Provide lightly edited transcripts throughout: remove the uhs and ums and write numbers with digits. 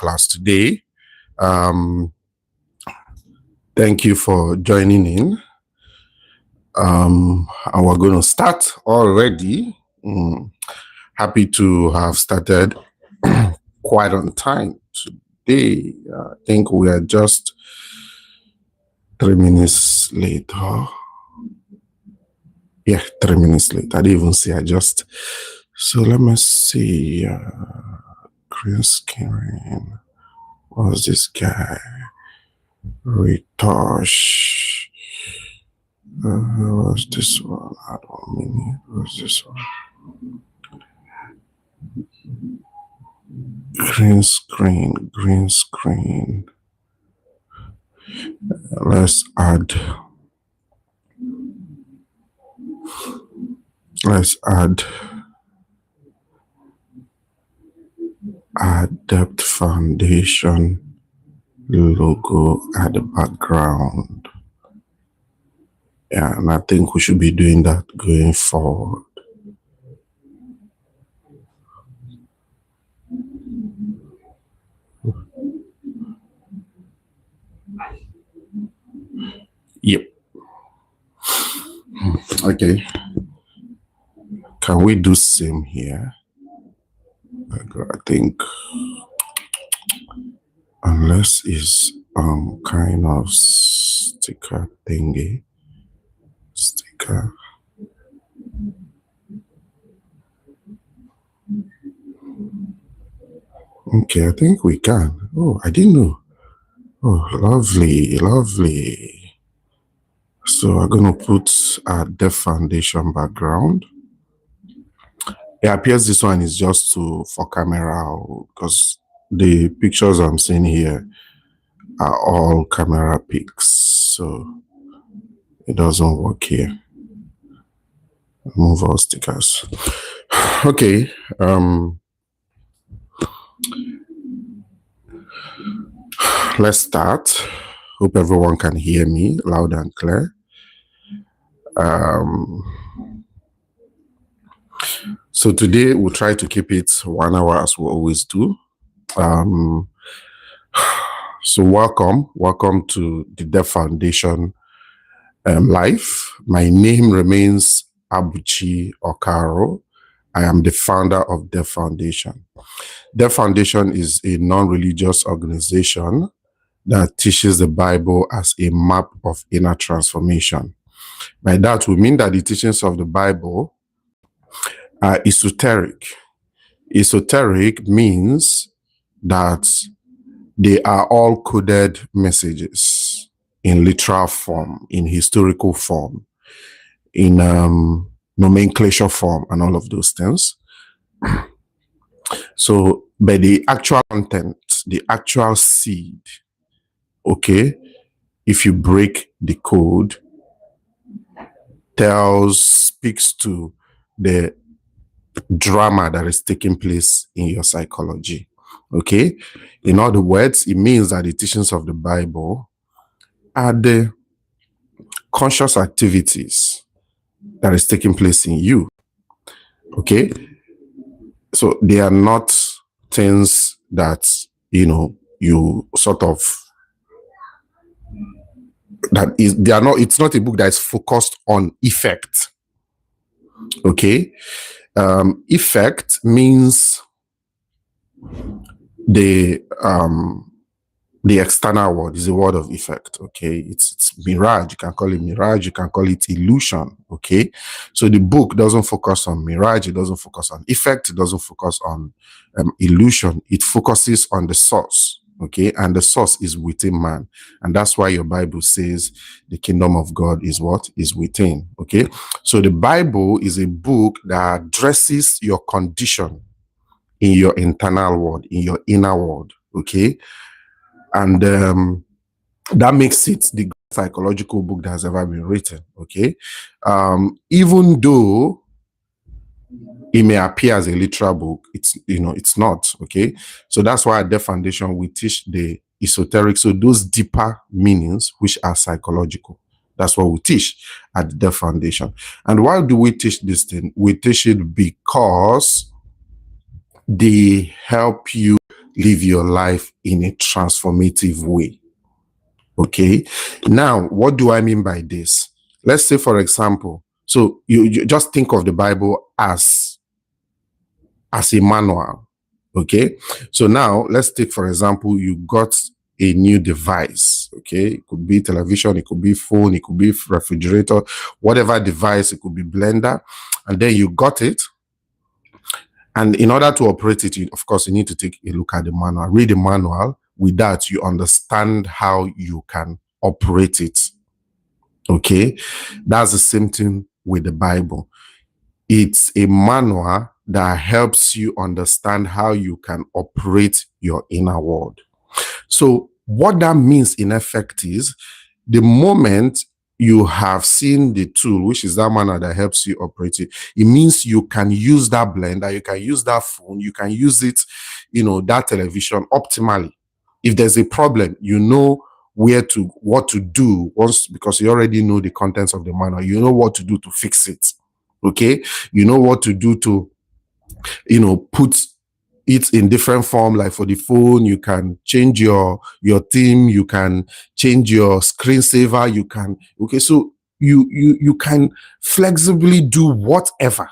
class today. Thank you for joining in. And we're going to start already. Happy to have started quite on time today. I think we are just 3 minutes late. Yeah, 3 minutes late. I didn't even see. So let me see. Green screen. What's this guy? Retouch. What's this one? I don't mean it. What's this one? Green screen. Let's add depth foundation logo at the background. Yeah, and I think we should be doing that going forward. Yep. Okay. Can we do same here? I think unless it's kind of sticker thingy. Sticker. Okay, I think we can. Oh, I didn't know. Oh, lovely. So I'm going to put a depth foundation background. It appears this one is just for camera because the pictures I'm seeing here are all camera pics. So it doesn't work here. Move all stickers. Okay. Let's start. Hope everyone can hear me loud and clear. So today we'll try to keep it 1 hour as we always do. So welcome to the Depth Foundation live. My name remains Abuchi Okaro. I am the founder of Depth Foundation. Depth Foundation is a non-religious organization that teaches the Bible as a map of inner transformation. By that, we mean that the teachings of the Bible are esoteric. Esoteric means that they are all coded messages in literal form, in historical form, in nomenclature form, and all of those things. So, but the actual content, the actual seed, okay, if you break the code, speaks to the drama that is taking place in your psychology. Okay, in other words, it means that the teachings of the Bible are the conscious activities that is taking place in you. Okay, so they are not things that you sort of it's not a book that is focused on effect. Okay, effect means the external world is a word of effect. Okay, it's mirage. You can call it mirage, you can call it illusion. Okay, so the book doesn't focus on mirage, it doesn't focus on effect, it doesn't focus on illusion. It focuses on the source. Okay, and the source is within man, and that's why your Bible says the kingdom of God is what is within. Okay, so the Bible is a book that addresses your condition in your internal world, in your inner world. Okay, and that makes it the psychological book that has ever been written. Okay, even though it may appear as a literal book, it's not. Okay, so that's why at Depth Foundation we teach the esoteric, so those deeper meanings which are psychological. That's what we teach at the Depth Foundation. And why do we teach this thing? We teach it because they help you live your life in a transformative way. Okay. Now, what do I mean by this? Let's say, for example, so you just think of the Bible as a manual. Okay. So now let's take, for example, you got a new device. Okay. It could be television, it could be phone, it could be refrigerator, whatever device, it could be blender. And then you got it. And in order to operate it, of course, you need to take a look at the manual, read the manual. With that, you understand how you can operate it. Okay. That's the same thing with the Bible. It's a manual that helps you understand how you can operate your inner world. So what that means in effect is the moment you have seen the tool, which is that manual that helps you operate it, it means you can use that blender, you can use that phone, you can use it, that television optimally. If there's a problem, you know what to do once, because you already know the contents of the manual. You know what to do to fix it. Okay. You know what to do to, put it in different form. Like for the phone, you can change your theme, you can change your screensaver, you can, okay. So you can flexibly do whatever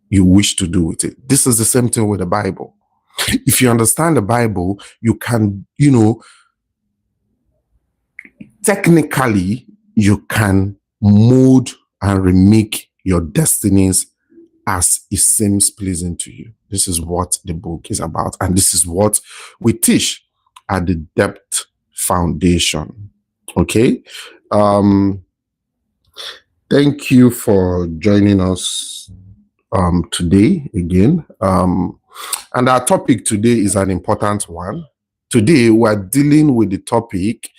you wish to do with it. This is the same thing with the Bible. If you understand the Bible, you can, technically, you can mold and remake your destinies as it seems pleasing to you. This is what the book is about. And this is what we teach at the Depth Foundation. Okay. Thank you for joining us today again. And our topic today is an important one. Today, we're dealing with the topic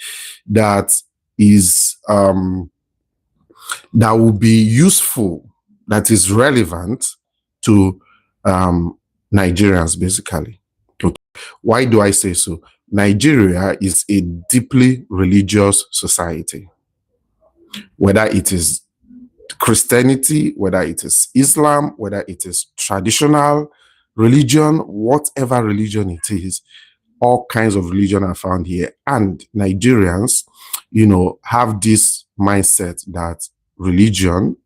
that is that will be useful, that is relevant to Nigerians, basically. Okay. Why do I say so? Nigeria is a deeply religious society. Whether it is Christianity, whether it is Islam, whether it is traditional religion, whatever religion it is, all kinds of religion are found here. And Nigerians, have this mindset that religion,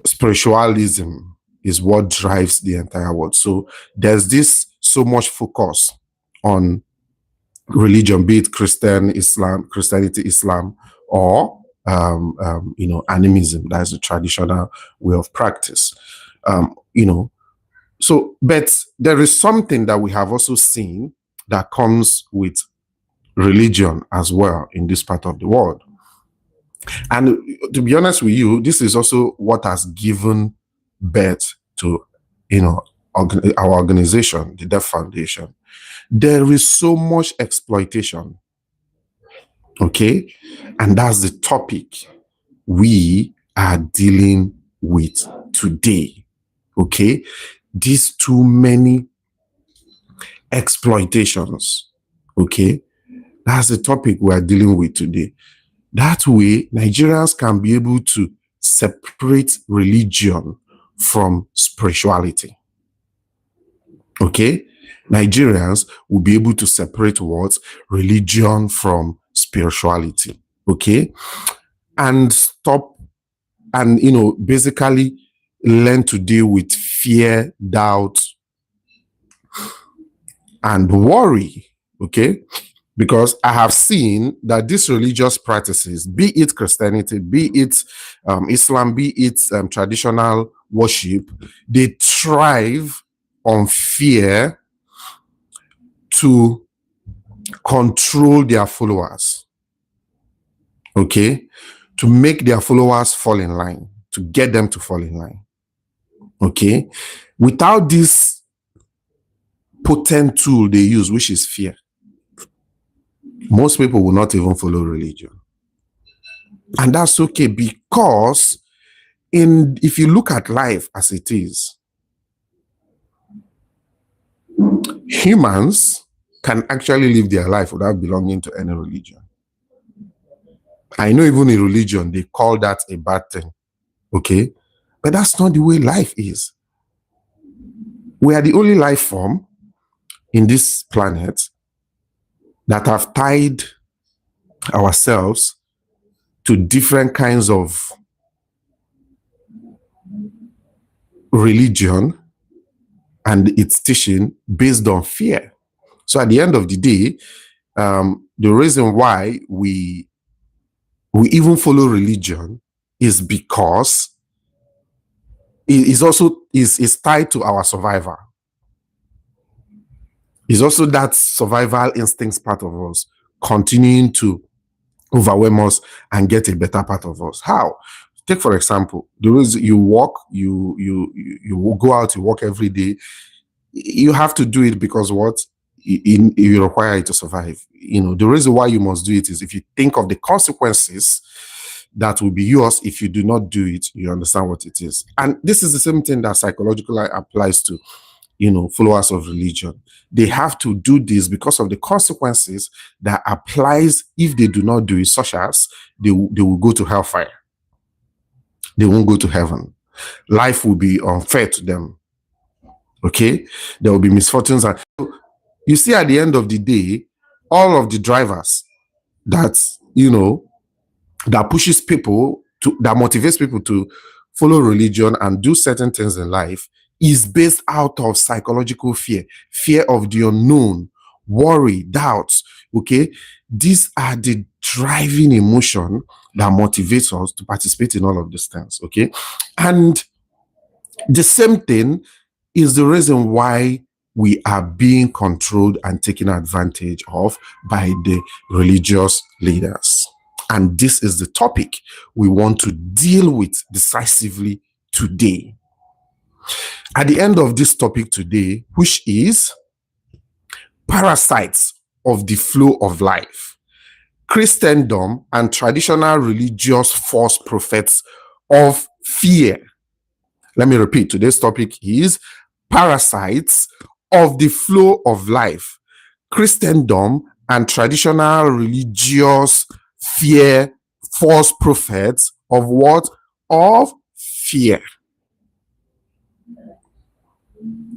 spiritualism is what drives the entire world. So there's this so much focus on religion, be it Christianity, Islam, or animism. That's the traditional way of practice. So, but there is something that we have also seen that comes with religion as well in this part of the world. And to be honest with you, this is also what has given birth to, our organization, the Deaf Foundation. There is so much exploitation. Okay. And that's the topic we are dealing with today. Okay. These too many exploitations. Okay. That's the topic we are dealing with today. That way, Nigerians can be able to separate religion from spirituality. Okay? Nigerians will be able to separate what? Religion from spirituality. Okay? And stop and, basically learn to deal with fear, doubt, and worry. Okay? Because I have seen that these religious practices, be it Christianity, be it Islam, be it traditional worship, they thrive on fear to control their followers. Okay? To make their followers fall in line, to get them to fall in line. Okay? Without this potent tool they use, which is fear, most people will not even follow religion. And that's okay, because if you look at life as it is, humans can actually live their life without belonging to any religion. I know even in religion, they call that a bad thing. Okay? But that's not the way life is. We are the only life form in this planet that have tied ourselves to different kinds of religion and its teaching based on fear. So at the end of the day, the reason why we even follow religion is because it is also is tied to our survival. It's also that survival instincts part of us continuing to overwhelm us and get a better part of us. How? Take for example, the reason you walk, you go out, you walk every day. You have to do it because what? You require it to survive. You know, the reason why you must do it is if you think of the consequences that will be yours if you do not do it, you understand what it is. And this is the same thing that psychologically applies to, you know, followers of religion. They have to do this because of the consequences that applies if they do not do it, such as they will go to hellfire. They won't go to heaven. Life will be unfair to them. Okay? There will be misfortunes. And you see, at the end of the day, all of the drivers that, you know, that pushes people to, that motivates people to follow religion and do certain things in life is based out of psychological fear, fear of the unknown, worry, doubts. Okay, these are the driving emotion that motivates us to participate in all of these things. Okay, and the same thing is the reason why we are being controlled and taken advantage of by the religious leaders. And this is the topic we want to deal with decisively today. At the end of this topic today, which is parasites of the flow of life, Christendom and traditional religious false prophets of fear. Let me repeat, today's topic is parasites of the flow of life, Christendom and traditional religious fear, false prophets of what? Of fear.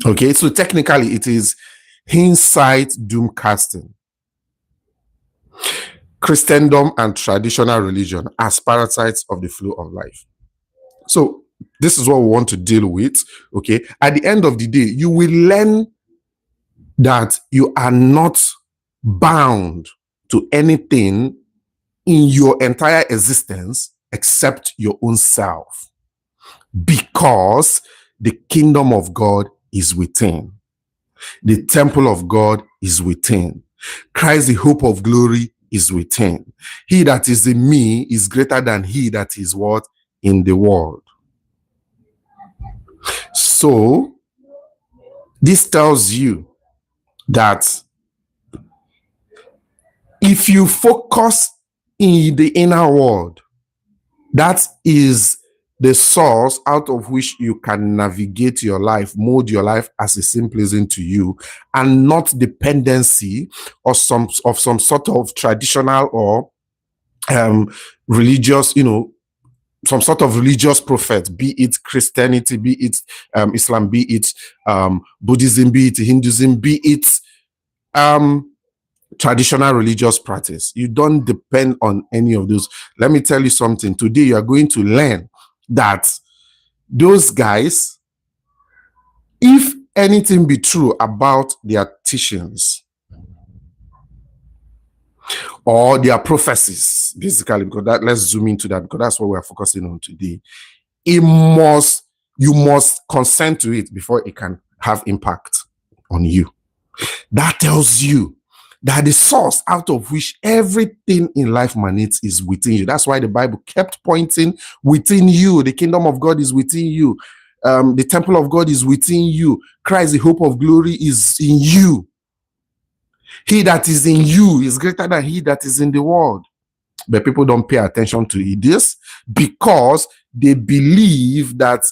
Okay, so technically it is hindsight doom casting. Christendom and traditional religion as parasites of the flow of life. So this is what we want to deal with. Okay, at the end of the day, you will learn that you are not bound to anything in your entire existence except your own self, because the kingdom of God is within. The temple of God is within. Christ, the hope of glory, is within. He that is in me is greater than he that is what? In the world. So this tells you that if you focus in the inner world, that is the source out of which you can navigate your life, mold your life as it seems pleasing to you, and not dependency or some sort of traditional or religious, you know, some sort of religious prophet, be it Christianity, be it Islam, be it Buddhism, be it Hinduism, be it traditional religious practice. You don't depend on any of those. Let me tell you something. Today you are going to learn that those guys, if anything be true about their teachings or their prophecies, basically, because that, let's zoom into that, because that's what we're focusing on today. You must consent to it before it can have impact on you. That tells you that the source out of which everything in life emanates is within you. That's why the Bible kept pointing within you. The kingdom of God is within you. The temple of God is within you. Christ, the hope of glory, is in you. He that is in you is greater than he that is in the world. But people don't pay attention to this because they believe that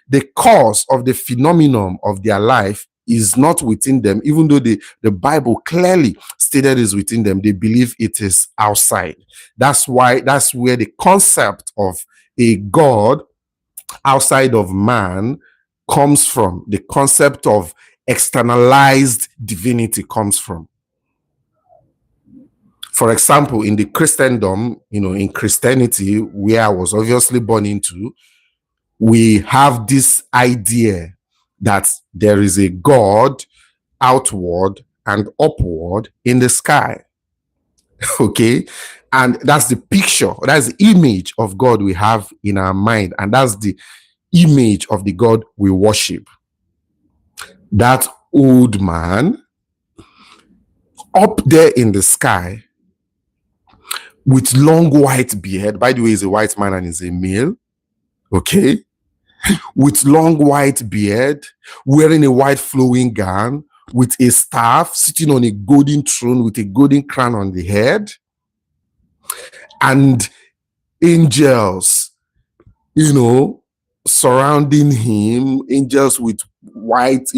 the cause of the phenomenon of their life is not within them, even though the Bible clearly stated is within them. They believe it is outside. That's where the concept of a God outside of man comes from. The concept of externalized divinity comes from. For example, in the Christiandom, in Christianity, where I was obviously born into, we have this idea that there is a God outward and upward in the sky. Okay. And that's the picture, that's the image of God we have in our mind. And that's the image of the God we worship. That old man up there in the sky with long white beard. By the way, he's a white man and he's a male. Okay. With long white beard, wearing a white flowing gown, with a staff, sitting on a golden throne with a golden crown on the head, and angels, surrounding him, angels with white,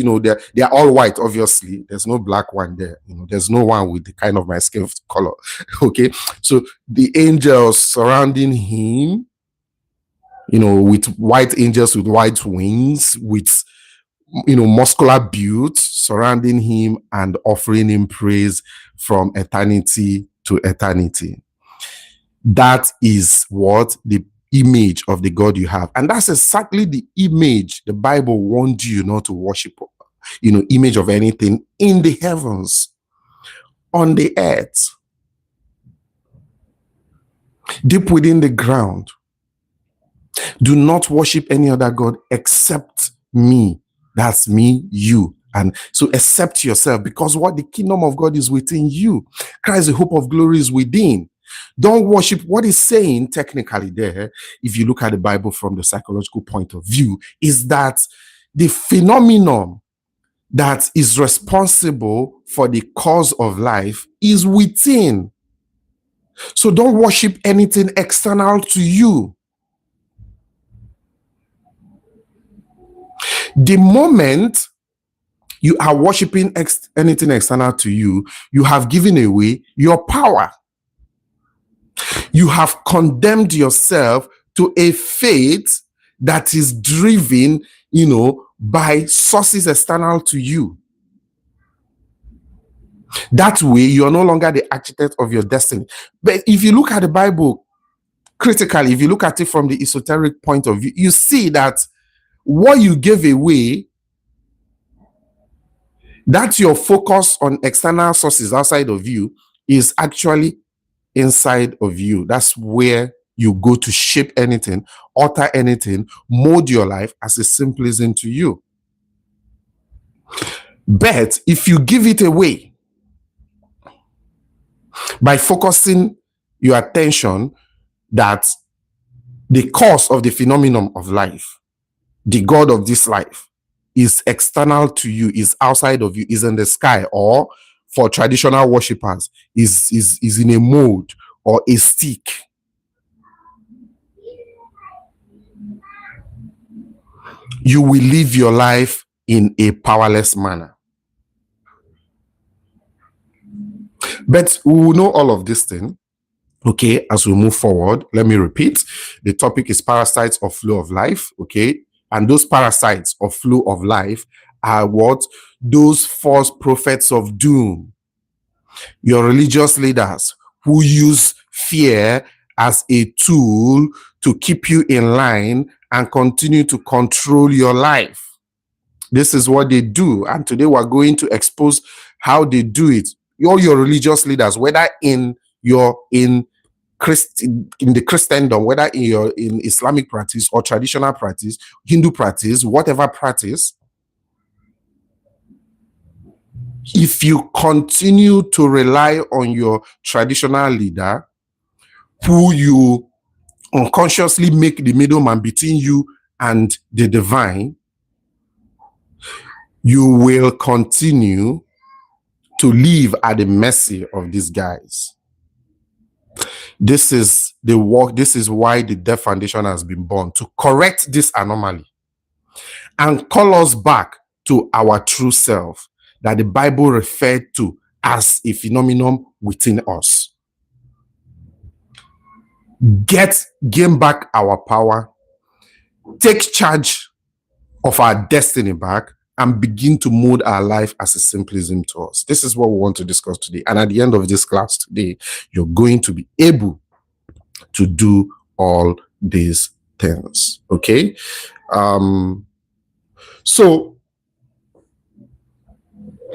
they're all white, obviously. There's no black one there. There's no one with the kind of my skin color. Okay. So the angels surrounding him, with white angels with white wings, with muscular build surrounding him and offering him praise from eternity to eternity. That is what the image of the God you have. And that's exactly the image the Bible wants you not to worship, image of anything in the heavens, on the earth, deep within the ground. Do not worship any other God except me. That's me, you. And so accept yourself, because what the kingdom of God is within you. Christ, the hope of glory, is within. Don't worship. What he's saying technically there, if you look at the Bible from the psychological point of view, is that the phenomenon that is responsible for the cause of life is within. So don't worship anything external to you. The moment you are worshiping anything external to you, you have given away your power. You have condemned yourself to a faith that is driven, by sources external to you. That way, you are no longer the architect of your destiny. But if you look at the Bible critically, if you look at it from the esoteric point of view, you see that what you gave away, that your focus on external sources outside of you, is actually inside of you. That's where you go to shape anything, alter anything, mold your life as it simply is into you. But if you give it away by focusing your attention that the cause of the phenomenon of life, the God of this life, is external to you, is outside of you, is in the sky, or for traditional worshippers, is in a mold or a stick. You will live your life in a powerless manner. But we will know all of this thing, okay, as we move forward. Let me repeat. The topic is parasites of flow of life, okay? And those parasites of flow of life are what? Those false prophets of doom. Your religious leaders who use fear as a tool to keep you in line and continue to control your life. This is what they do. And today we're going to expose how they do it. All your religious leaders, whether in the Christendom, whether in Islamic practice or traditional practice, Hindu practice, whatever practice, if you continue to rely on your traditional leader, who you unconsciously make the middleman between you and the divine, you will continue to live at the mercy of these guys. This is the work. This is why the Death Foundation has been born, to correct this anomaly and call us back to our true self that the Bible referred to as a phenomenon within us. Gain back our power, take charge of our destiny back, and begin to mold our life as a simplism to us. This is what we want to discuss today. And at the end of this class today, you're going to be able to do all these things. Okay. So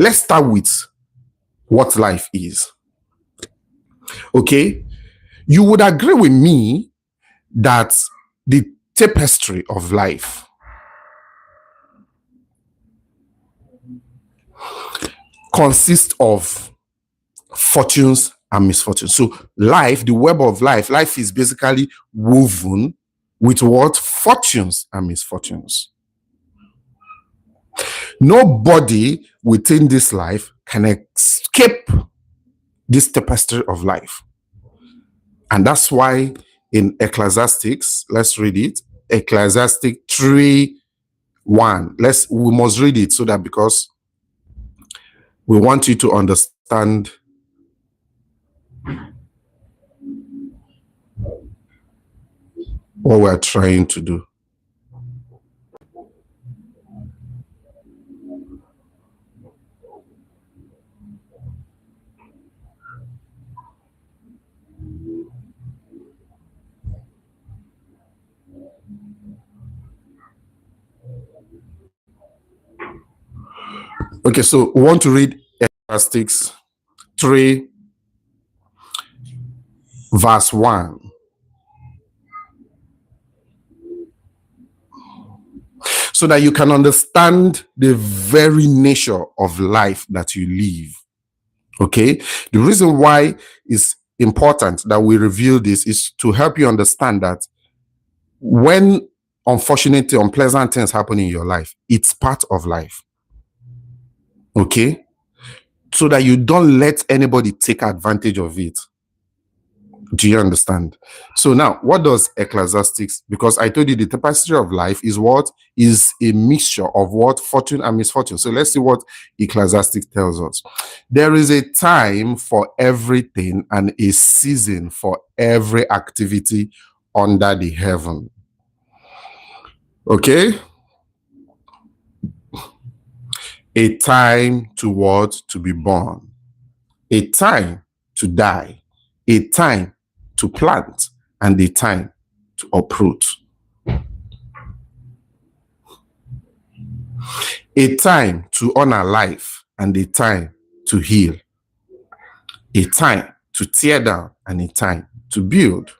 let's start with what life is. Okay. You would agree with me that the tapestry of life consists of fortunes and misfortunes. So life, the web of life is basically woven with what? Fortunes and misfortunes. Nobody within this life can escape this tapestry of life. And that's why in Ecclesiastics, let's read it. Ecclesiastic 3:1. We must read it so that, because we want you to understand what we're trying to do. Okay, so we want to read Ecclesiastes 3 verse 1. So that you can understand the very nature of life that you live. Okay? The reason why it's important that we reveal this is to help you understand that when unfortunately unpleasant things happen in your life, it's part of life. Okay? So that you don't let anybody take advantage of it. Do you understand? So now, what does Ecclesiastics? Because I told you the tapestry of life is what? Is a mixture of what? Fortune and misfortune. So let's see what Ecclesiastics tells us. There is a time for everything and a season for every activity under the heaven. Okay? A time to what? To be born. A time to die. A time to plant, and a time to uproot. A time to honor life, and a time to heal. A time to tear down, and a time to build.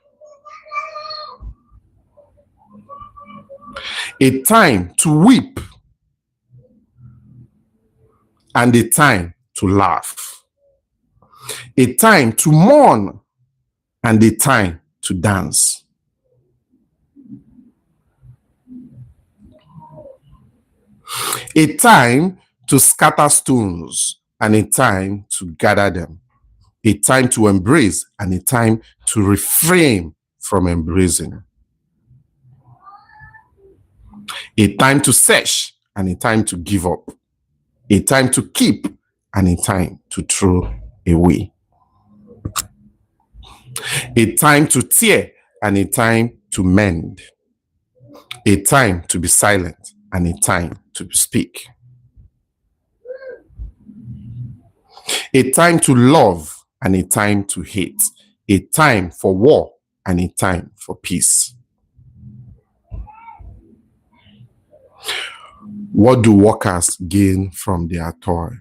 A time to weep, and a time to laugh. A time to mourn, and a time to dance. A time to scatter stones, and a time to gather them. A time to embrace, and a time to refrain from embracing. A time to search, and a time to give up. A time to keep, and a time to throw away. A time to tear, and a time to mend. A time to be silent, and a time to speak. A time to love, and a time to hate. A time for war, and a time for peace. What do workers gain from their toil?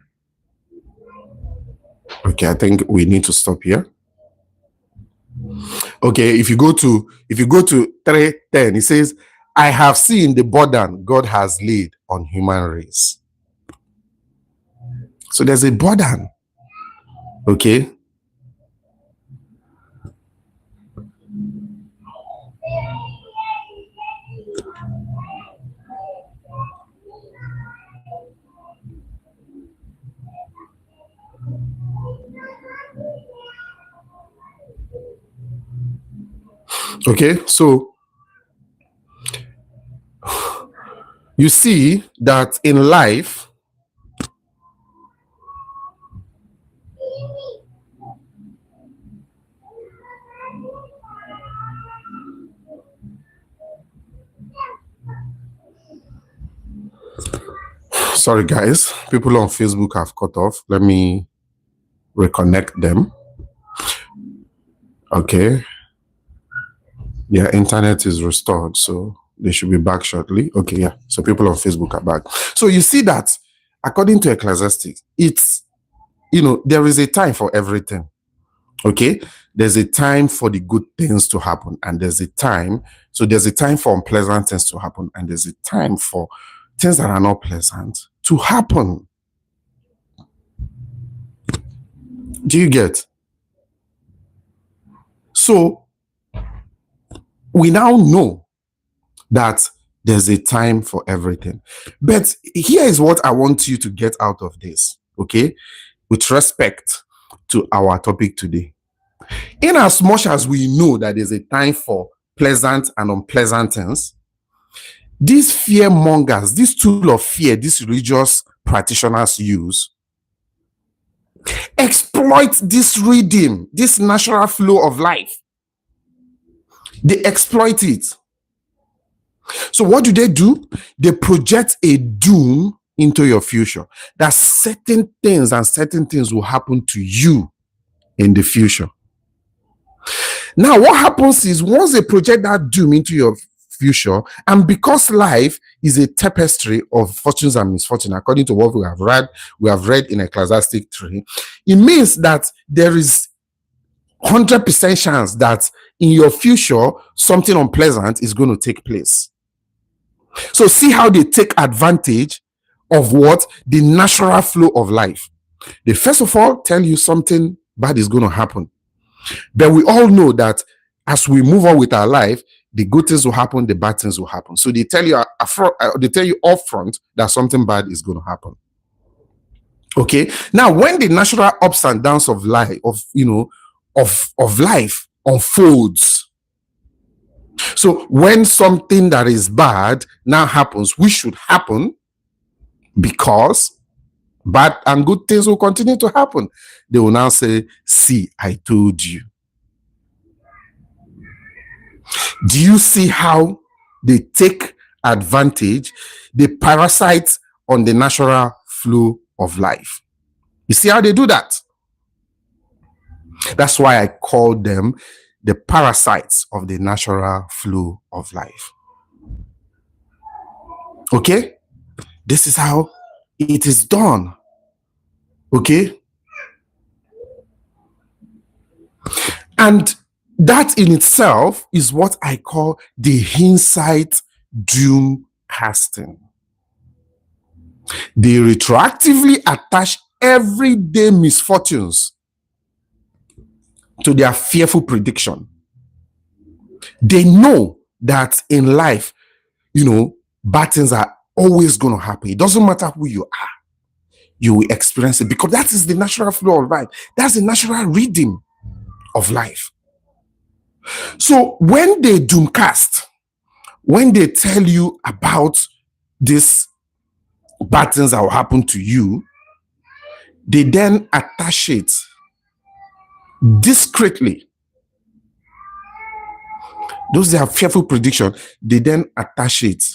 Okay, I think we need to stop here. Okay, if you go to 3:10, it says, I have seen the burden God has laid on human race. So there's a burden. Okay. Okay, so you see that in life, Sorry, guys. People on Facebook have cut off. Let me reconnect them. Okay. Their internet is restored, so they should be back shortly. Okay, yeah. So people on Facebook are back. So you see that, according to Ecclesiastes, it's, there is a time for everything. Okay. There's a time for the good things to happen, and there's a time for unpleasant things to happen, and there's a time for things that are not pleasant to happen. Do you get? So we now know that there's a time for everything. But here is what I want you to get out of this, okay? With respect to our topic today. In as much as we know that there's a time for pleasant and unpleasant things, these fear mongers, this tool of fear, these religious practitioners use, exploit this rhythm, this natural flow of life. They exploit it. So what do? They project a doom into your future. That certain things will happen to you in the future. Now, what happens is, once they project that doom into your future, and because life is a tapestry of fortunes and misfortune, according to what we have read in Ecclesiastes 3, it means that there is 100% chance that in your future something unpleasant is going to take place. So see how they take advantage of what? The natural flow of life. They first of all tell you something bad is going to happen. But we all know that as we move on with our life, the good things will happen, the bad things will happen. So they tell you upfront that something bad is going to happen. Okay. Now, when the natural ups and downs of life, of life unfolds, so when something that is bad now happens, which should happen because bad and good things will continue to happen, they will now say, see, I told you. Do you see how they take advantage? They parasite on the natural flow of life. You see how they do that? That's why I call them the parasites of the natural flow of life. Okay? This is how it is done. Okay? And that in itself is what I call the hindsight doom casting. They retroactively attach everyday misfortunes to their fearful prediction. They know that in life, bad things are always going to happen. It doesn't matter who you are, you will experience it, because that is the natural flow of life. That's the natural rhythm of life. So when they doomcast, when they tell you about these bad things that will happen to you, they then attach it discreetly. Those are fearful prediction. They then attach it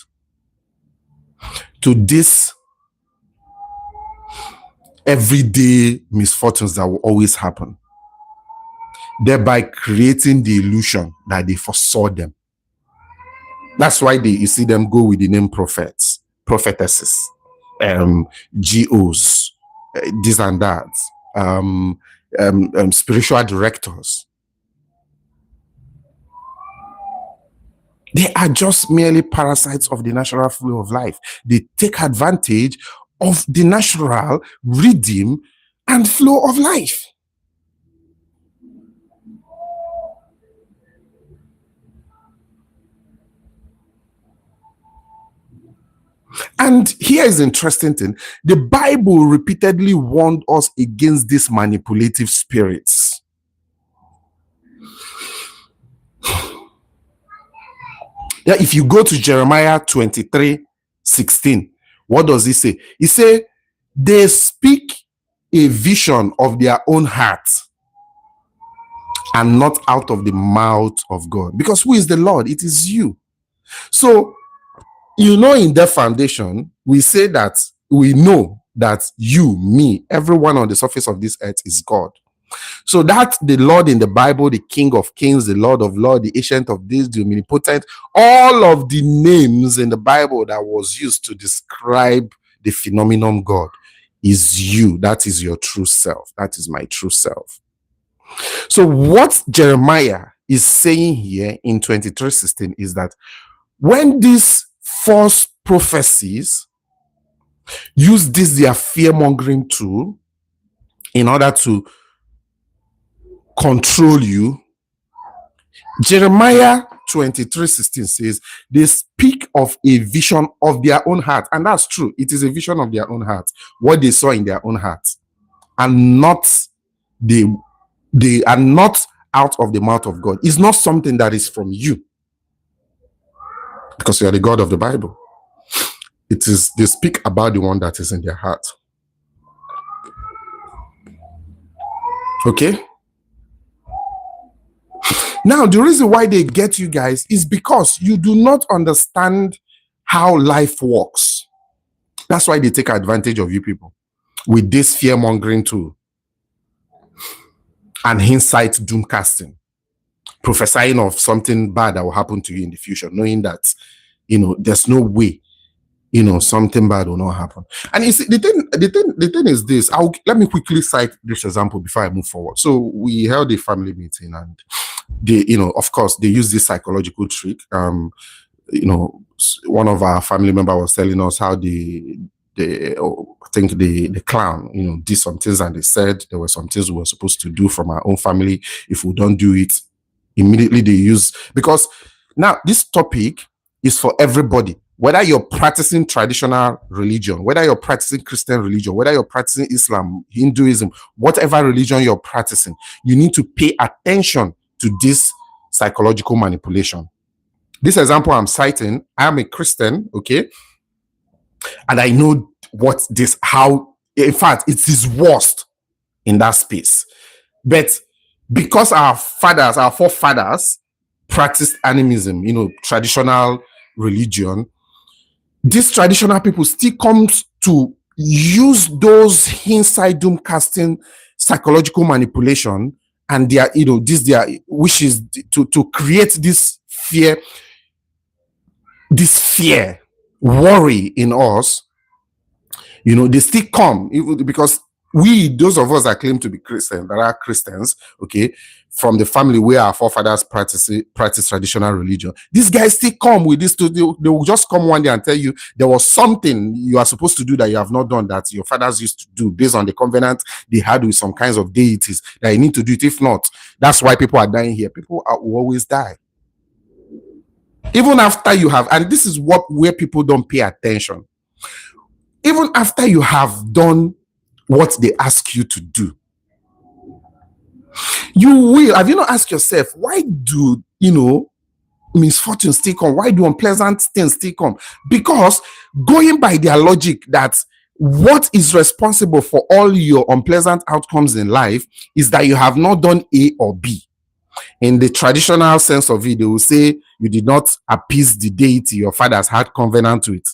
to this everyday misfortunes that will always happen, thereby creating the illusion that they foresaw them. That's why you see them go with the name prophets, prophetesses, GOs, this and that, spiritual directors. They are just merely parasites of the natural flow of life. They take advantage of the natural rhythm and flow of life. And here is the interesting thing. The Bible repeatedly warned us against these manipulative spirits. Yeah, if you go to Jeremiah 23:16, what does he say? He says, they speak a vision of their own heart and not out of the mouth of God. Because who is the Lord? It is you. So, in that foundation, we say that we know that you, me, everyone on the surface of this earth is God. So that the Lord in the Bible, the King of Kings, the Lord of Lords, the Ancient of Days, the Omnipotent, all of the names in the Bible that was used to describe the phenomenon God is you. That is your true self. That is my true self. So what Jeremiah is saying here in 23:16 is that when these false prophecies use this their fear-mongering tool in order to control you, Jeremiah 23:16 says they speak of a vision of their own heart. And that's true. It is a vision of their own heart, what they saw in their own heart, and not they are not out of the mouth of God. It's not something that is from you, because you are the God of the Bible. It is, they speak about the one that is in their heart. Okay? Now, the reason why they get you guys is because you do not understand how life works. That's why they take advantage of you people with this fear-mongering tool and hindsight doom casting, prophesying of something bad that will happen to you in the future, knowing that, there's no way, something bad will not happen. And you see, the thing is this. Let me quickly cite this example before I move forward. So we held a family meeting, and they, of course, they use this psychological trick. One of our family members was telling us how I think the clown, did some things, and they said there were some things we were supposed to do from our own family. If we don't do it, immediately they use, because now this topic is for everybody, whether you're practicing traditional religion, whether you're practicing Christian religion, whether you're practicing Islam, Hinduism, whatever religion you're practicing, you need to pay attention to this psychological manipulation. This example I'm citing, I am a Christian, okay? And I know how, in fact, it is worst in that space. But because our forefathers practiced animism, traditional religion, these traditional people still comes to use those inside doom casting psychological manipulation and their, their wishes to create this fear, worry in us. They still come, because those of us that claim to be Christian, that are Christians, okay, from the family where our forefathers practice traditional religion, these guys still come with this. They will just come one day and tell you there was something you are supposed to do that you have not done, that your fathers used to do based on the covenant they had with some kinds of deities, that you need to do it. If not, that's why people are dying here. People will always die. Even after you have, and this is where people don't pay attention, even after you have done what they ask you to do, have you not asked yourself, why do misfortunes still come? Why do unpleasant things still come? Because going by their logic that what is responsible for all your unpleasant outcomes in life is that you have not done A or B. In the traditional sense of it, they will say you did not appease the deity your fathers had covenant with.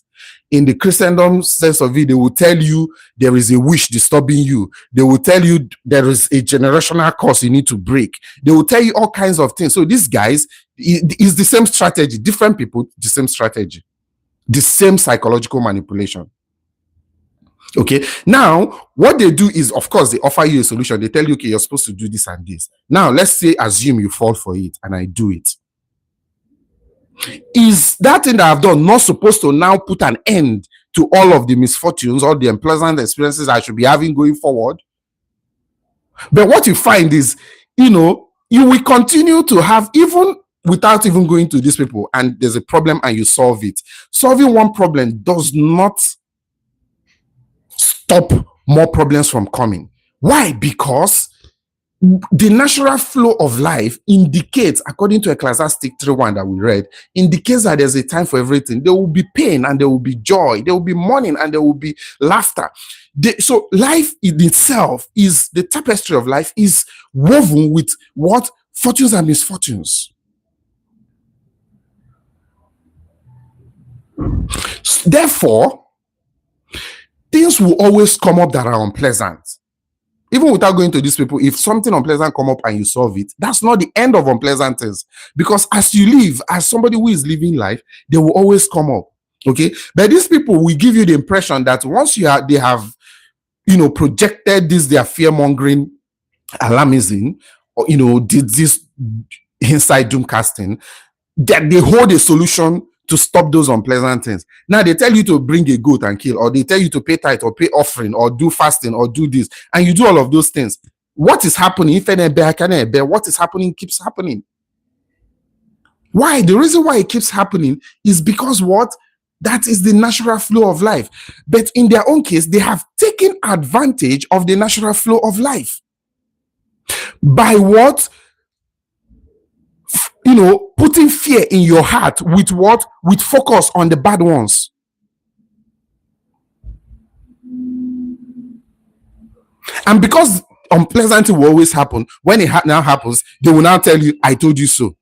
In the Christiandom sense of it, they will tell you there is a wish disturbing you. They will tell you there is a generational curse you need to break. They will tell you all kinds of things. So these guys, is the same strategy. Different people, the same strategy. The same psychological manipulation. Okay. Now, what they do is, of course, they offer you a solution. They tell you, okay, you're supposed to do this and this. Now, let's say, assume you fall for it and I do it. Is that thing that I've done not supposed to now put an end to all of the misfortunes, all the unpleasant experiences I should be having going forward? But what you find is, you will continue to have, even without even going to these people, and there's a problem and you solve it. Solving one problem does not stop more problems from coming. Why? Because the natural flow of life indicates, according to Ecclesiastes 3:1 that we read, indicates that there's a time for everything. There will be pain and there will be joy. There will be mourning and there will be laughter. So life in itself is, the tapestry of life is woven with what? Fortunes and misfortunes. Therefore, things will always come up that are unpleasant. Even without going to these people, if something unpleasant come up and you solve it, that's not the end of unpleasant things. Because as you live, as somebody who is living life, they will always come up. Okay. But these people will give you the impression that once they have, projected their fear-mongering alarmism, or, did this inside doom casting, that they hold a solution to stop those unpleasant things. Now they tell you to bring a goat and kill, or they tell you to pay tithe or pay offering or do fasting or do this, and you do all of those things. What is happening? What is happening keeps happening. Why? The reason why it keeps happening is because that is the natural flow of life. But in their own case, they have taken advantage of the natural flow of life. By what? Putting fear in your heart with what? With focus on the bad ones. And because unpleasant will always happen, when it now happens, they will now tell you, I told you so.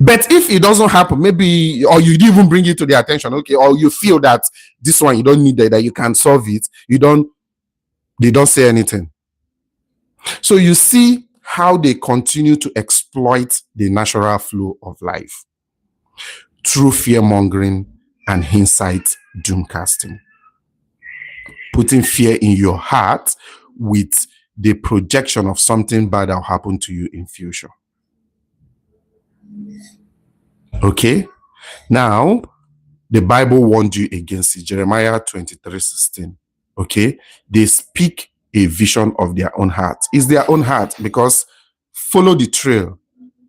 But if it doesn't happen, maybe, or you didn't even bring it to their attention, okay, or you feel that this one, you don't need that you can solve it, they don't say anything. So you see how they continue to exploit the natural flow of life through fear-mongering and hindsight doom casting. Putting fear in your heart with the projection of something bad that will happen to you in future. Okay? Now, the Bible warned you against it. Jeremiah 23:16. Okay? They speak a vision of their own heart. It's their own heart, because follow the trail.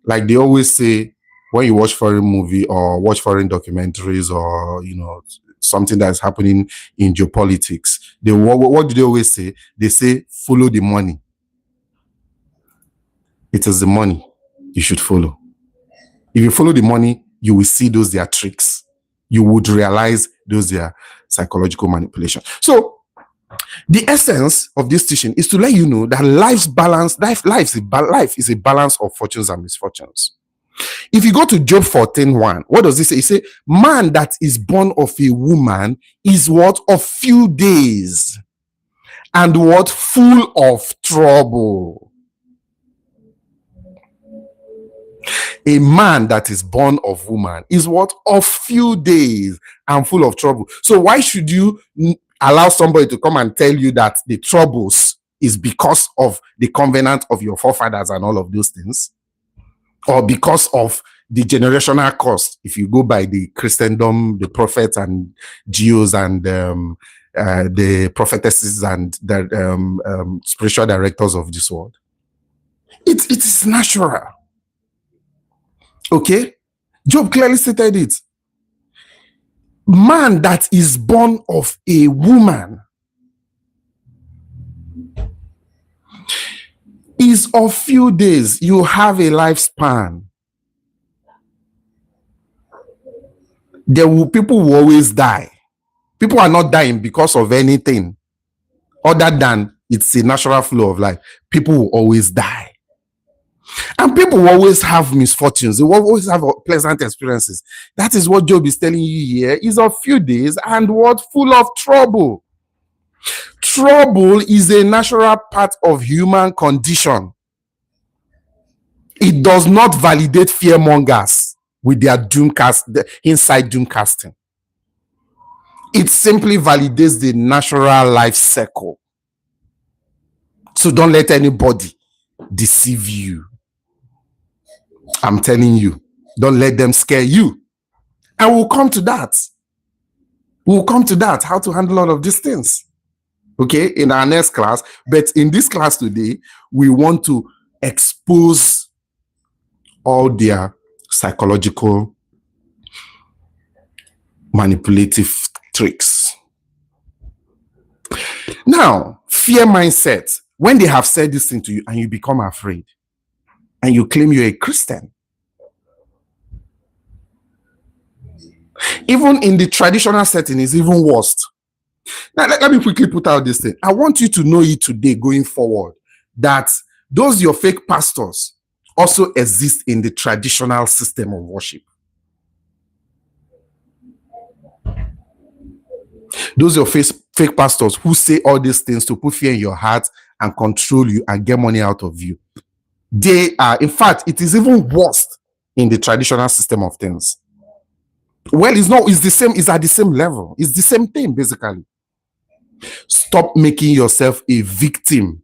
Like they always say, when you watch foreign movie or watch foreign documentaries, or something that's happening in geopolitics, what do they always say? They say, follow the money. It is the money you should follow. If you follow the money, you will see those their tricks. You would realize those their psychological manipulation. So the essence of this teaching is to let you know that life is a balance of fortunes and misfortunes. If you go to Job 14:1, what does it say? It says, man that is born of a woman is what? Of few days, and what? Full of trouble. A man that is born of woman is what? Of few days and full of trouble. So why should you allow somebody to come and tell you that the troubles is because of the covenant of your forefathers and all of those things, or because of the generational cost? If you go by the Christiandom, the prophets and geos and the prophetesses and the spiritual directors of this world, it is natural. Okay, Job clearly stated it. Man that is born of a woman is of few days. You have a lifespan. People will always die. People are not dying because of anything other than it's a natural flow of life. People will always die. And people will always have misfortunes. They will always have pleasant experiences. That is what Job is telling you here. Is of few days and what? Full of trouble. Trouble is a natural part of human condition. It does not validate fearmongers with their inside doom casting. It simply validates the natural life cycle. So don't let anybody deceive you. I'm telling you, don't let them scare you. And we'll come to that. We'll come to that, how to handle all of these things. Okay, in our next class. But in this class today, we want to expose all their psychological manipulative tricks. Now, fear mindset. When they have said this thing to you and you become afraid and you claim you're a Christian, even in the traditional setting, is even worse. Now, let me quickly put out this thing. I want you to know it today going forward, that those your fake pastors also exist in the traditional system of worship. Those are your fake pastors who say all these things to put fear in your heart and control you and get money out of you. They are, in fact, it is even worse in the traditional system of things. Well, it's the same, it's at the same level. It's the same thing, basically. Stop making yourself a victim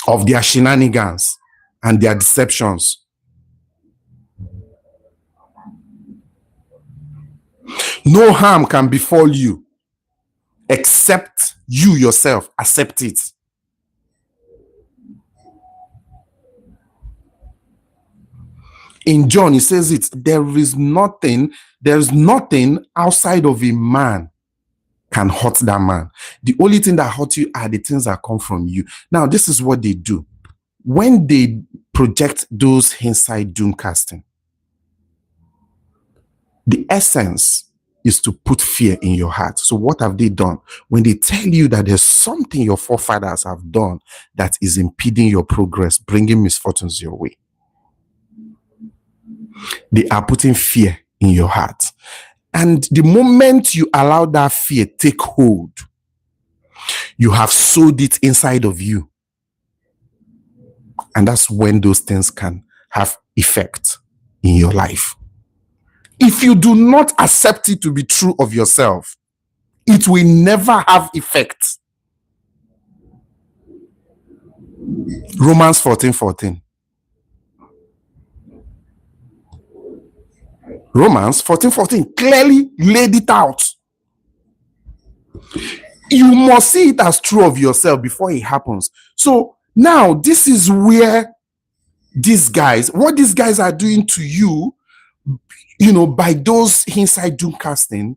of their shenanigans and their deceptions. No harm can befall you except you yourself accept it. In John, he says it, there's nothing outside of a man can hurt that man. The only thing that hurts you are the things that come from you. Now, this is what they do. When they project those inside doom casting, the essence is to put fear in your heart. So what have they done? When they tell you that there's something your forefathers have done that is impeding your progress, bringing misfortunes your way, they are putting fear in your heart. And the moment you allow that fear take hold, you have sowed it inside of you. And that's when those things can have effect in your life. If you do not accept it to be true of yourself, it will never have effect. Romans 14:14. Romans 14:14 clearly laid it out. You must see it as true of yourself before it happens. So now this is where what these guys are doing to you, by those inside doom casting,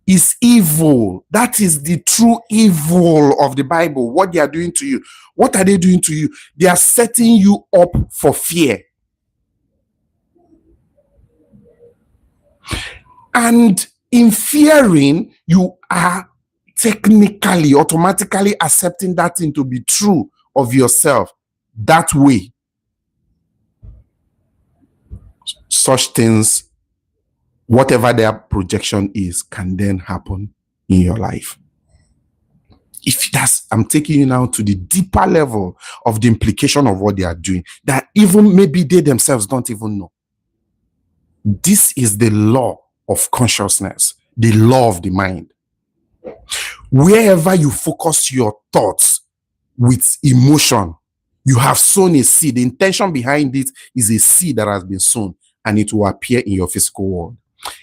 is evil. That is the true evil of the Bible. What they are doing to you. What are they doing to you? They are setting you up for fear. And in fearing, you are technically, automatically accepting that thing to be true of yourself. That way, such things, whatever their projection is, can then happen in your life. I'm taking you now to the deeper level of the implication of what they are doing, that even maybe they themselves don't even know. This is the law of consciousness, the law of the mind. Wherever you focus your thoughts with emotion, you have sown a seed. The intention behind it is a seed that has been sown, and it will appear in your physical world.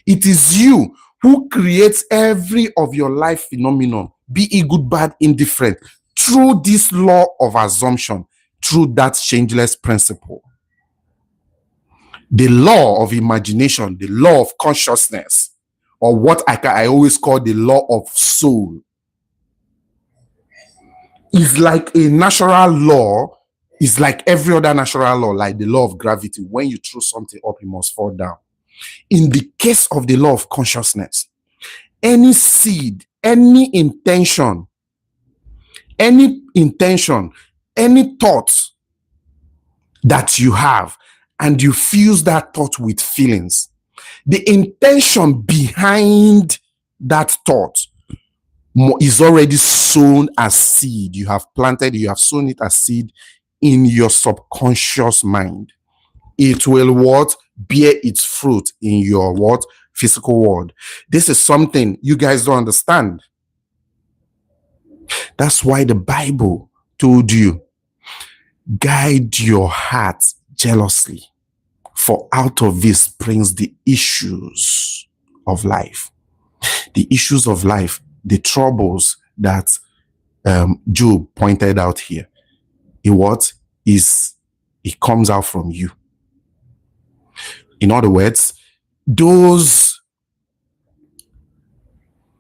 It is you who creates every of your life phenomenon, be it good, bad, indifferent, through this law of assumption, through that changeless principle. The law of imagination, the law of consciousness, or what I always call the law of soul, is like a natural law, is like every other natural law, like the law of gravity. When you throw something up, it must fall down. In the case of the law of consciousness, any seed, any intention, any thought that you have, and you fuse that thought with feelings, the intention behind that thought is already sown as seed. You have planted, you have sown it as seed in your subconscious mind. It will bear its fruit in your physical world. This is something you guys don't understand. That's why the Bible told you, guide your heart jealously, for out of this springs the issues of life. The issues of life, the troubles that Job pointed out here. It comes out from you. In other words, those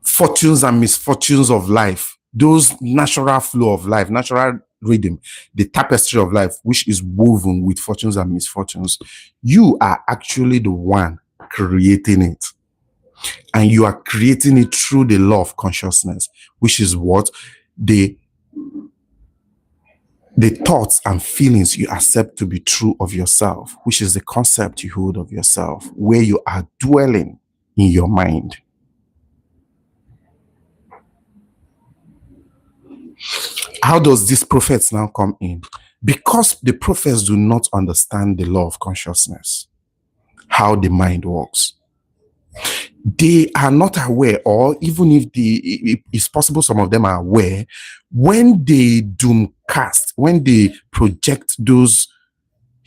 fortunes and misfortunes of life, those natural flow of life, natural rhythm, the tapestry of life, which is woven with fortunes and misfortunes, you are actually the one creating it. And you are creating it through the law of consciousness, which is what the thoughts and feelings you accept to be true of yourself, which is the concept you hold of yourself, where you are dwelling in your mind. How does these prophets now come in? Because the prophets do not understand the law of consciousness, how the mind works. They are not aware, or even if it's possible some of them are aware, when they doomcast, when they project those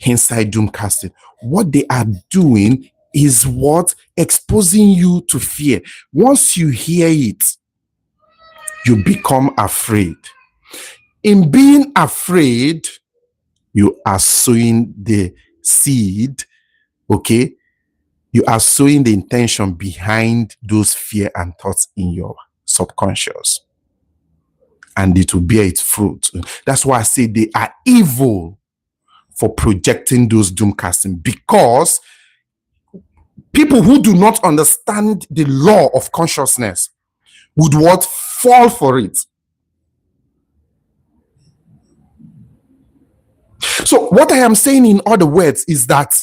inside doomcasting, what they are doing is what? Exposing you to fear. Once you hear it, you become afraid. In being afraid, you are sowing the seed, okay? You are sowing the intention behind those fear and thoughts in your subconscious. And it will bear its fruit. That's why I say they are evil for projecting those doomcasting, because people who do not understand the law of consciousness would what? Fall for it. So what I am saying in other words is that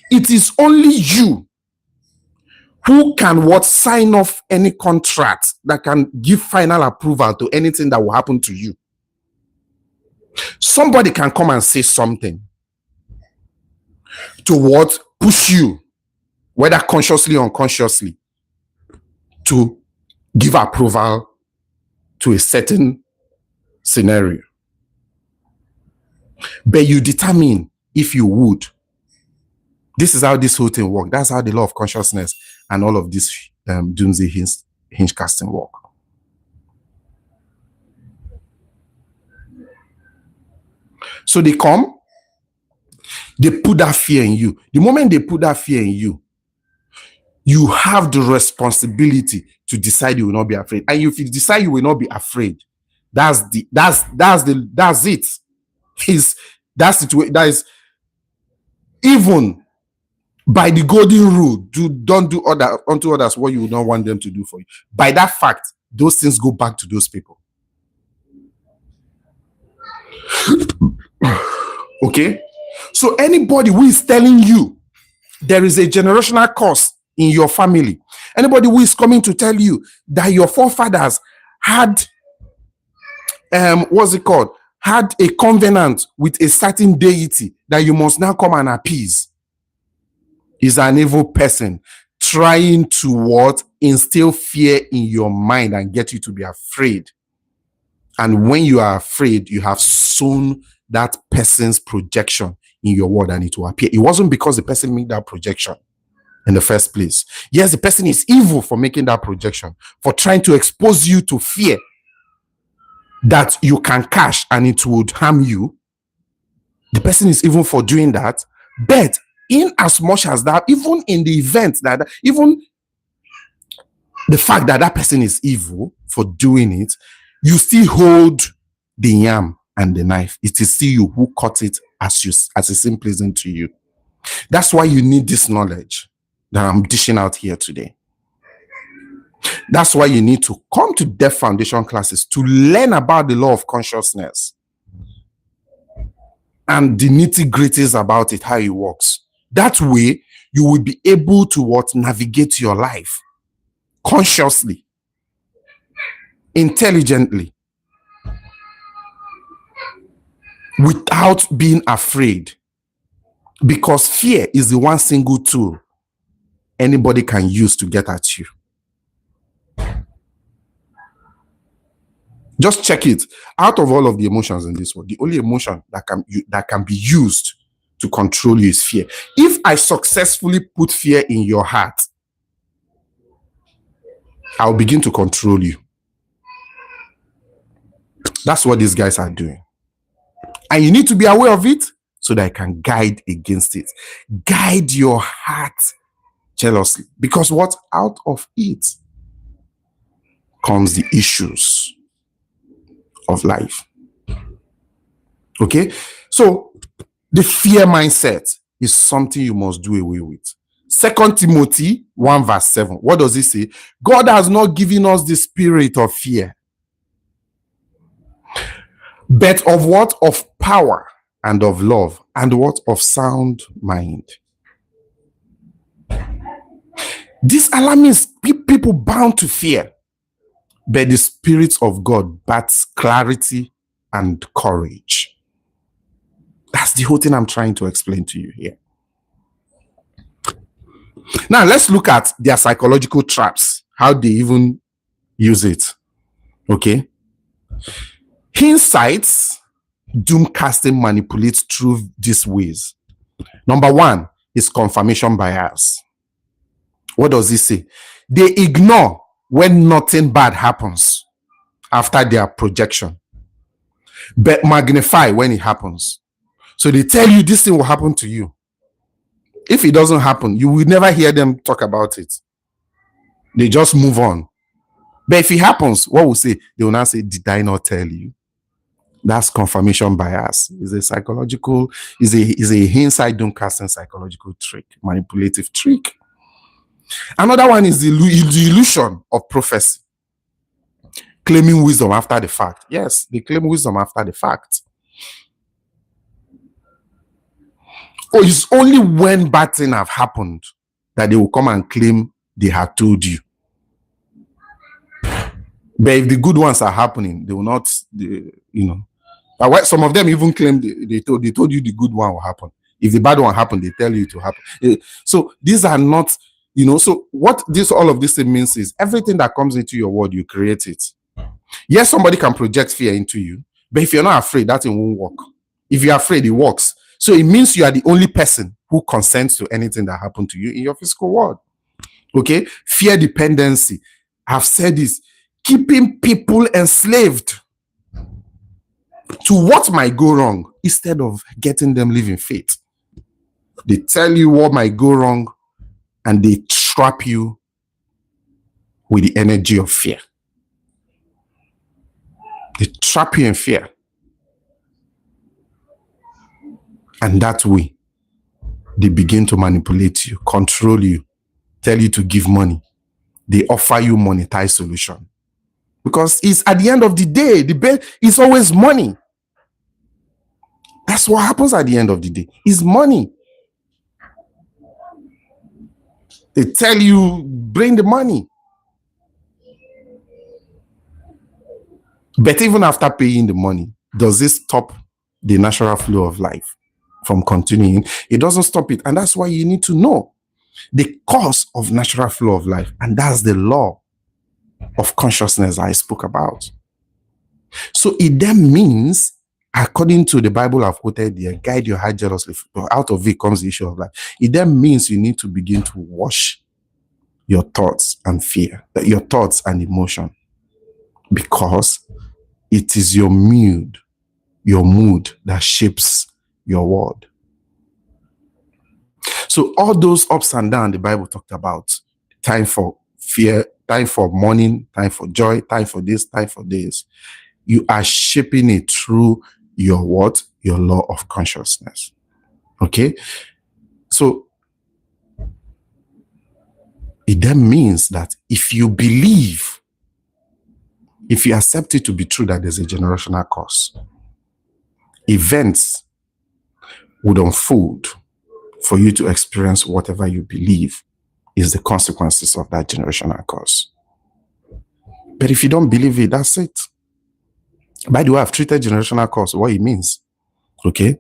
it is only you who can what? Sign off any contract that can give final approval to anything that will happen to you. Somebody can come and say something to what? Push you, whether consciously or unconsciously, to give approval to a certain scenario. But you determine if you would. This is how this whole thing works. That's how the law of consciousness and all of this doomsday hinge casting work. So they come, they put that fear in you. The moment they put that fear in you, you have the responsibility to decide you will not be afraid. And if you decide you will not be afraid, that's it. That is even by the golden rule, don't do unto others what you would not want them to do for you. By that fact, those things go back to those people. Okay? So anybody who is telling you there is a generational curse in your family, anybody who is coming to tell you that your forefathers had had a covenant with a certain deity that you must now come and appease, is an evil person trying to what? Instill fear in your mind and get you to be afraid. And when you are afraid, you have sown that person's projection in your world and it will appear. It wasn't because the person made that projection in the first place. Yes, the person is evil for making that projection, for trying to expose you to fear that you can cash and it would harm you. The person is evil for doing that. But in as much as that, even in the event that, even the fact that that person is evil for doing it, you still hold the yam and the knife. It is still you who cut it as it seems pleasant to you. That's why you need this knowledge that I'm dishing out here today. That's why you need to come to Deaf Foundation classes to learn about the law of consciousness and the nitty-gritties about it, how it works. That way, you will be able to what? Navigate your life consciously, intelligently, without being afraid. Because fear is the one single tool anybody can use to get at you. Just check it. Out of all of the emotions in this world, the only emotion that can be used to control you is fear. If I successfully put fear in your heart, I'll begin to control you. That's what these guys are doing. And you need to be aware of it so that I can guide against it. Guide your heart jealously. Because what? Out of it comes the issues of life. Okay? So, the fear mindset is something you must do away with. 2 Timothy 1 verse 7. What does it say? God has not given us the spirit of fear, but of what? Of power and of love and what? Of sound mind. This alarm is people bound to fear. but the Spirit of God backs clarity and courage. That's the whole thing I'm trying to explain to you here. Now, let's look at their psychological traps, how they even use it. Okay. Insights, doom casting manipulates through these ways. Number one is confirmation bias. What does it say? They ignore when nothing bad happens after their projection, but magnify when it happens. So they tell you this thing will happen to you. If it doesn't happen, you will never hear them talk about it. They just move on. But if it happens, what will say? They will now say, did I not tell you? That's confirmation bias. It's a psychological, is a inside doom casting psychological trick, manipulative trick. Another one is the illusion of prophecy. Claiming wisdom after the fact. Yes, they claim wisdom after the fact. Oh, it's only when bad things have happened that they will come and claim they have told you. But if the good ones are happening, they will not, But some of them even claim they told you the good one will happen. If the bad one happened, they tell you to happen. So these are not, so what all of this means is everything that comes into your world, you create it. Yes, somebody can project fear into you, but if you're not afraid, that thing won't work. If you're afraid, it works. So it means you are the only person who consents to anything that happened to you in your physical world. Okay? Fear dependency. I've said this. Keeping people enslaved to what might go wrong instead of getting them living faith. They tell you what might go wrong and they trap you with the energy of fear. They trap you in fear. And that way, they begin to manipulate you, control you, tell you to give money. They offer you monetized solution. Because it's at the end of the day, the best is always money. That's what happens at the end of the day. It's money. They tell you, bring the money. But even after paying the money, does this stop the natural flow of life from continuing? It doesn't stop it. And that's why you need to know the cause of natural flow of life. And that's the law of consciousness I spoke about. So it then means, according to the Bible I've quoted there, guide your heart jealously. Out of it comes the issue of life. It then means you need to begin to wash your thoughts and fear, your thoughts and emotion, because it is your mood that shapes your world. So all those ups and downs the Bible talked about, time for fear, time for mourning, time for joy, time for this, you are shaping it through your what? Your law of consciousness. Okay? So it then means that if you believe, if you accept it to be true that there's a generational cause, events would unfold for you to experience whatever you believe is the consequences of that generational cause. But if you don't believe it, that's it. By the way, I've treated generational cause, what it means. Okay?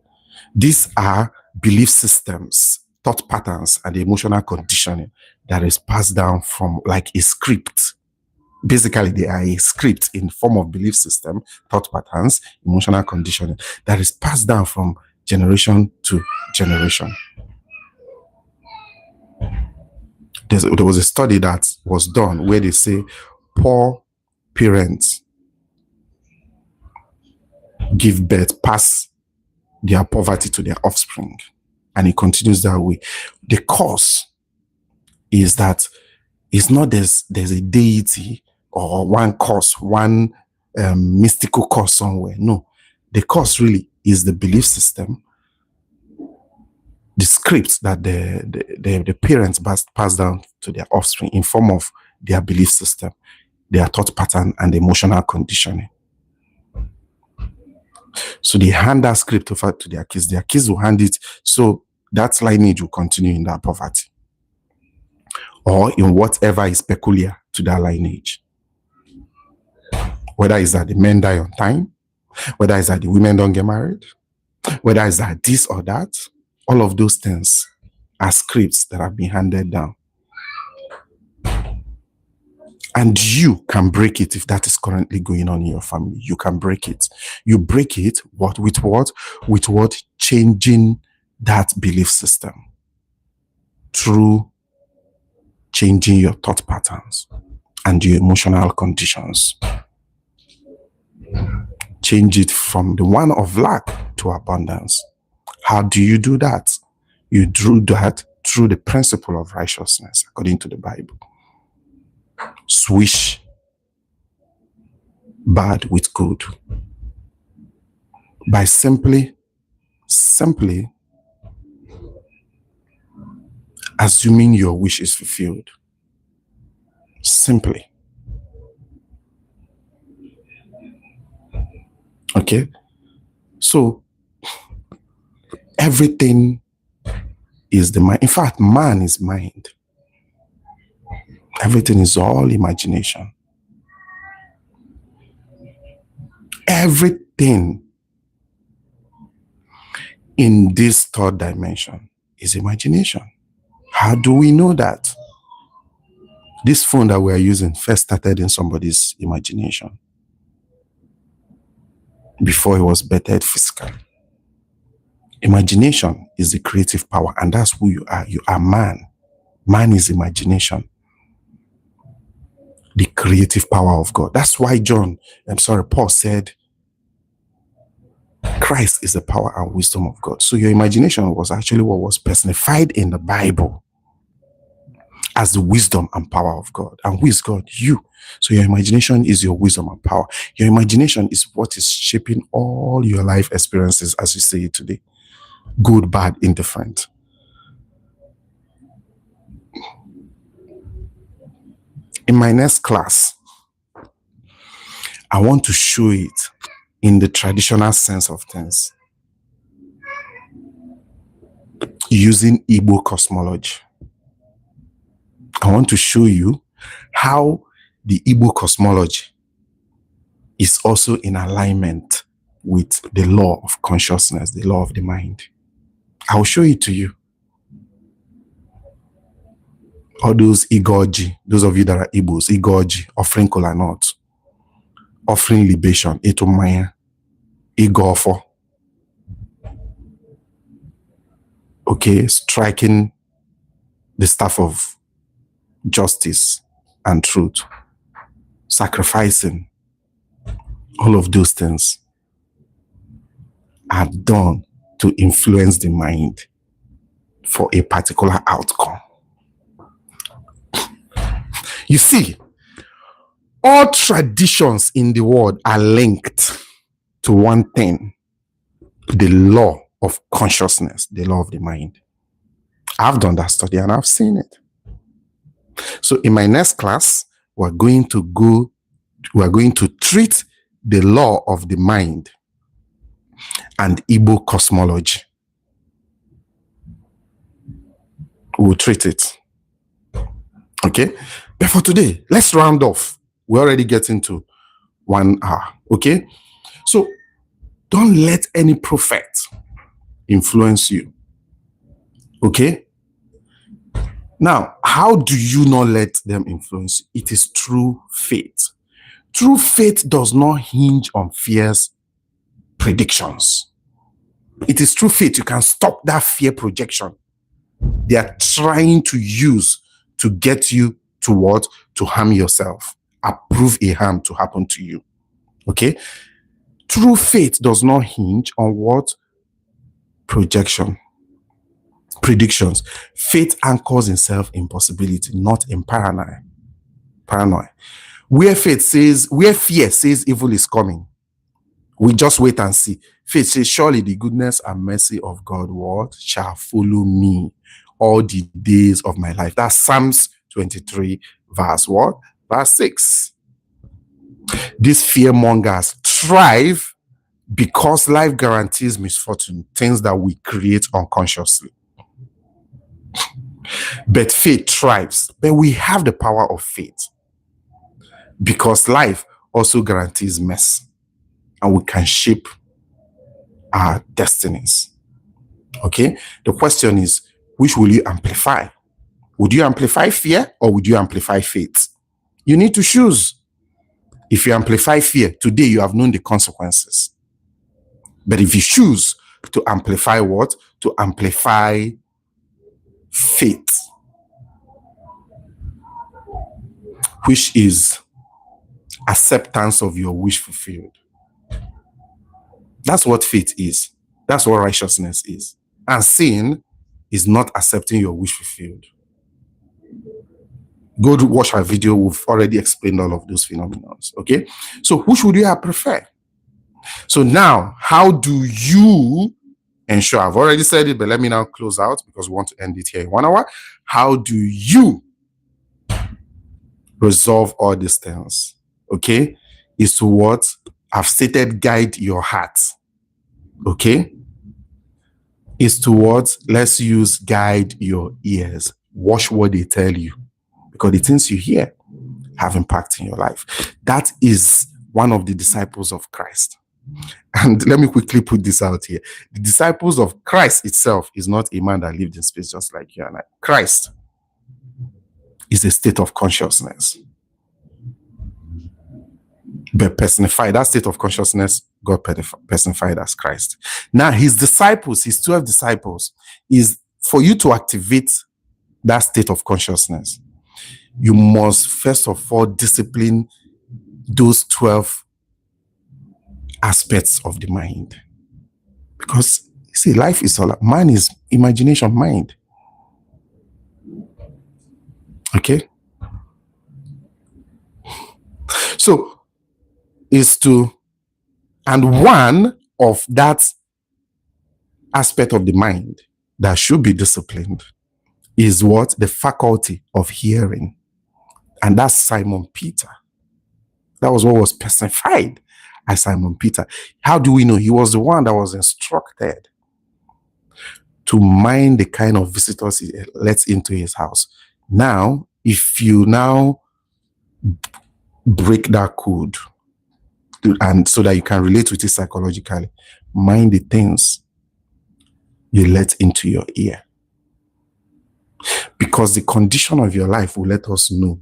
These are belief systems, thought patterns, and the emotional conditioning that is passed down from like a script. Basically, they are a script in form of belief system, thought patterns, emotional conditioning that is passed down from generation to generation. There was a study that was done where they say poor parents give birth, pass their poverty to their offspring, and it continues that way. The cause is that it's not there's a deity or one cause, one mystical cause somewhere. No, the cause really is the belief system, the script that the parents pass down to their offspring in form of their belief system, their thought pattern, and emotional conditioning. So they hand that script over to their kids will hand it, so that lineage will continue in that poverty or in whatever is peculiar to that lineage. Whether it's that the men die on time, whether it's that the women don't get married, whether it's that this or that, all of those things are scripts that have been handed down. And you can break it if that is currently going on in your family. You can break it. You break it with what? With what? Changing that belief system through changing your thought patterns and your emotional conditions. Change it from the one of lack to abundance. How do you do that? You do that through the principle of righteousness, according to the Bible. Swish bad with good. By simply assuming your wish is fulfilled. Simply. Okay? So, everything is the mind. In fact, man is mind. Everything is all imagination. Everything in this third dimension is imagination. How do we know that? This phone that we are using first started in somebody's imagination before it was bettered physically. Imagination is the creative power, and that's who you are. You are man. Man is imagination. The creative power of God. That's why Paul said, Christ is the power and wisdom of God. So your imagination was actually what was personified in the Bible as the wisdom and power of God. And who is God? You. So your imagination is your wisdom and power. Your imagination is what is shaping all your life experiences as you say it today. Good, bad, indifferent. In my next class, I want to show it in the traditional sense of things, using Igbo cosmology. I want to show you how the Igbo cosmology is also in alignment with the law of consciousness, the law of the mind. I'll show it to you. All those Igoji, those of you that are Igbos, Igoji, offering kola nut, offering libation, etomaya, Igofo. Okay, striking the staff of justice and truth, sacrificing, all of those things are done to influence the mind for a particular outcome. You see, all traditions in the world are linked to one thing, the law of consciousness, the law of the mind. I've done that study and I've seen it. So in my next class, we're going to treat the law of the mind and Igbo cosmology. We'll treat it. Okay? But for today, let's round off. We're already getting to 1 hour. Okay? So don't let any prophet influence you. Okay? Now, how do you not let them influence you? It is through faith. True faith does not hinge on fear's predictions. It is through faith you can stop that fear projection they are trying to use to get you to what? To harm yourself. Approve a harm to happen to you. Okay? True faith does not hinge on what? Predictions. Faith anchors in self-impossibility, not in paranoia. Where fear says evil is coming, we just wait and see. Faith says, surely the goodness and mercy of God, what? Shall follow me all the days of my life. That's Psalms 23, verse what? Verse 6. These fearmongers thrive because life guarantees misfortune, things that we create unconsciously. But faith thrives. But we have the power of faith because life also guarantees mess, and we can shape our destinies. Okay? The question is, which will you amplify? Would you amplify fear or would you amplify faith? You need to choose. If you amplify fear, today you have known the consequences. But if you choose to amplify what? To amplify faith, which is acceptance of your wish fulfilled. That's what faith is. That's what righteousness is. And sin is not accepting your wish fulfilled. Go to watch our video. We've already explained all of those phenomena. Okay? So which would you have preferred? So now, how do you ensure? I've already said it, but let me now close out because we want to end it here in 1 hour. How do you resolve all these things? Okay? Is to what I've stated, guide your heart. Okay? Is to what? Let's use guide your ears. Watch what they tell you, because the things you hear have impact in your life. That is one of the disciples of Christ. And let me quickly put this out here. The disciples of Christ itself is not a man that lived in space just like you and I. Christ is a state of consciousness. But personified, that state of consciousness, God personified as Christ. Now, his disciples, his 12 disciples, is for you to activate that state of consciousness. You must first of all discipline those 12 aspects of the mind. Because, you see, life is all, man is imagination, mind. Okay? So, is to, and one of that aspect of the mind that should be disciplined is what? The faculty of hearing. And that's Simon Peter. That was what was personified as Simon Peter. How do we know? He was the one that was instructed to mind the kind of visitors he lets into his house. Now, if you now break that code, and so that you can relate with it psychologically, mind the things you let into your ear. Because the condition of your life will let us know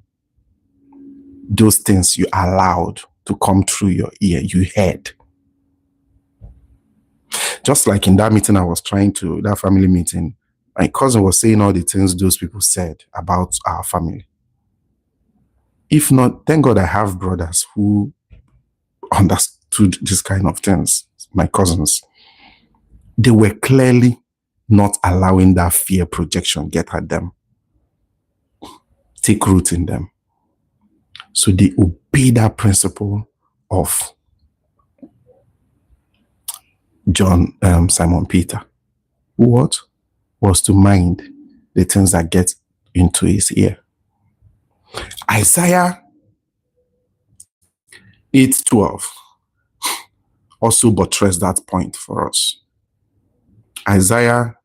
those things you allowed to come through your ear, you heard. Just like in that meeting I was that family meeting, my cousin was saying all the things those people said about our family. If not, thank God I have brothers who understood this kind of things, my cousins. They were clearly not allowing that fear projection get at them, take root in them. So they obey that principle of Simon Peter. What was to mind the things that get into his ear. Isaiah 8:12 also buttress that point for us. Isaiah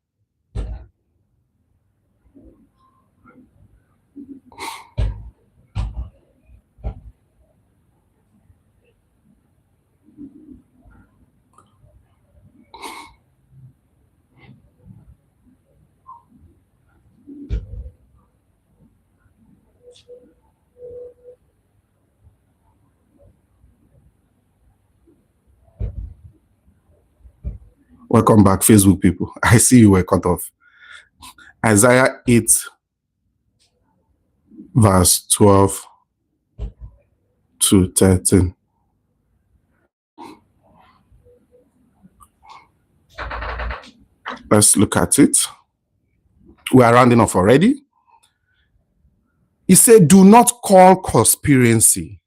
Welcome back, Facebook people. I see you were cut off. Isaiah 8, verse 12 to 13. Let's look at it. We are rounding off already. He said, do not call conspiracy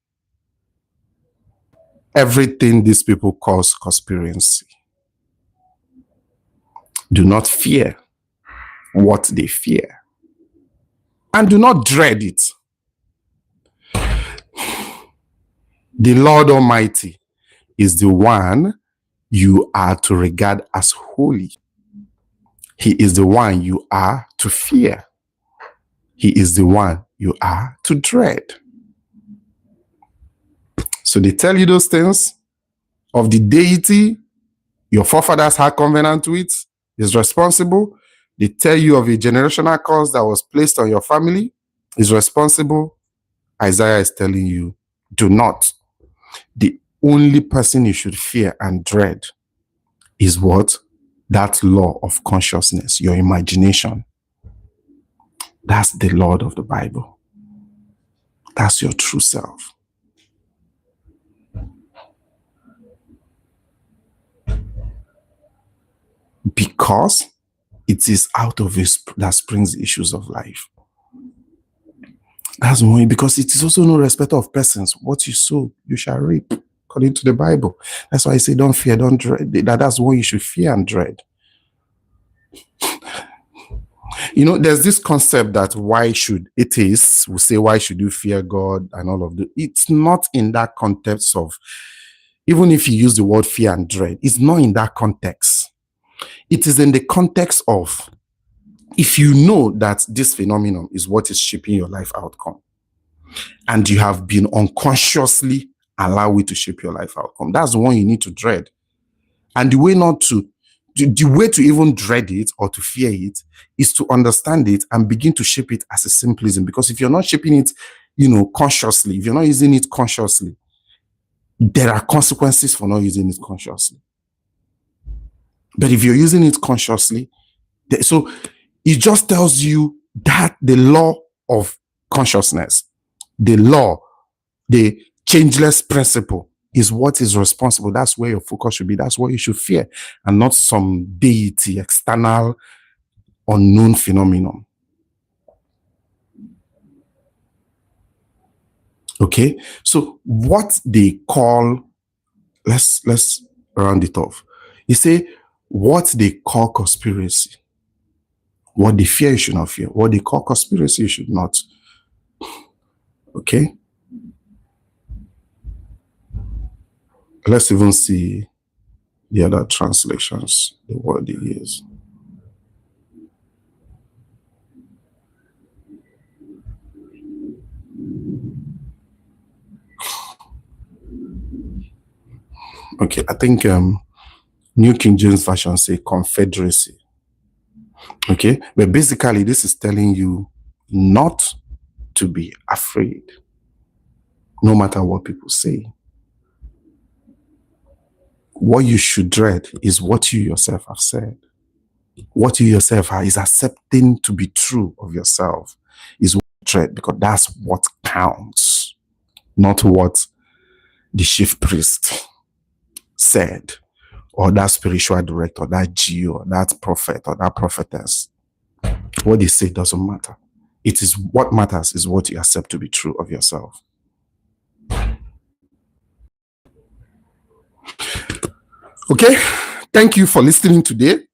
everything these people call conspiracy. Do not fear what they fear, and do not dread it. The Lord Almighty is the one you are to regard as holy. He is the one you are to fear. He is the one you are to dread. So they tell you those things of the deity your forefathers had covenant with is responsible. They tell you of a generational curse that was placed on your family is responsible. Isaiah is telling you, do not. The only person you should fear and dread is what? That law of consciousness, your imagination. That's the Lord of the Bible. That's your true self. Because it is out of it that springs the issues of life. That's why, because it is also no respect of persons. What you sow, you shall reap, according to the Bible. That's why I say don't fear, don't dread. That's what you should fear and dread. You know, there's this concept that why should atheists will say, why should you fear God and all of that. It's not in that context of, even if you use the word fear and dread, it's not in that context. It is in the context of, if you know that this phenomenon is what is shaping your life outcome, and you have been unconsciously allowed it to shape your life outcome, that's the one you need to dread. And the way to even dread it or to fear it is to understand it and begin to shape it as a simplism. Because if you're not shaping it, consciously, if you're not using it consciously, there are consequences for not using it consciously. But if you're using it consciously, so it just tells you that the law of consciousness, the changeless principle is what is responsible. That's where your focus should be. That's what you should fear, and not some deity, external, unknown phenomenon. Okay, so what they call, let's round it off. You say what they call conspiracy. What they fear, you should not fear. What they call conspiracy, you should not. Okay? Let's even see the other translations, the word they use. Okay, I think New King James Version say confederacy. Okay, but basically this is telling you not to be afraid, no matter what people say. What you should dread is what you yourself have said. What you yourself are is accepting to be true of yourself is what you dread, because that's what counts, not what the chief priest said, or that spiritual director, that G, or that prophet, or that prophetess. What they say doesn't matter. It is what matters is what you accept to be true of yourself. Okay, thank you for listening today.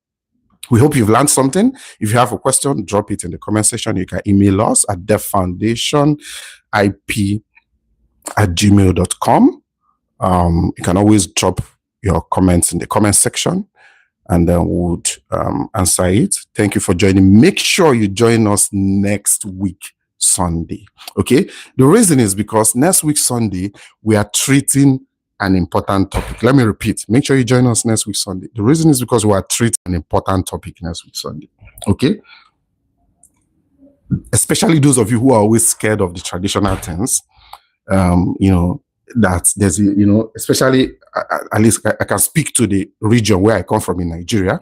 We hope you've learned something. If you have a question, drop it in the comment section. You can email us at defoundationip@gmail.com. You can always drop your comments in the comment section, and then we would answer it. Thank you for joining. Make sure you join us next week, Sunday. Okay? The reason is because next week, Sunday, we are treating an important topic. Let me repeat. Make sure you join us next week, Sunday. The reason is because we are treating an important topic next week, Sunday. Okay? Especially those of you who are always scared of the traditional things. That there's, especially, at least I can speak to the region where I come from in Nigeria,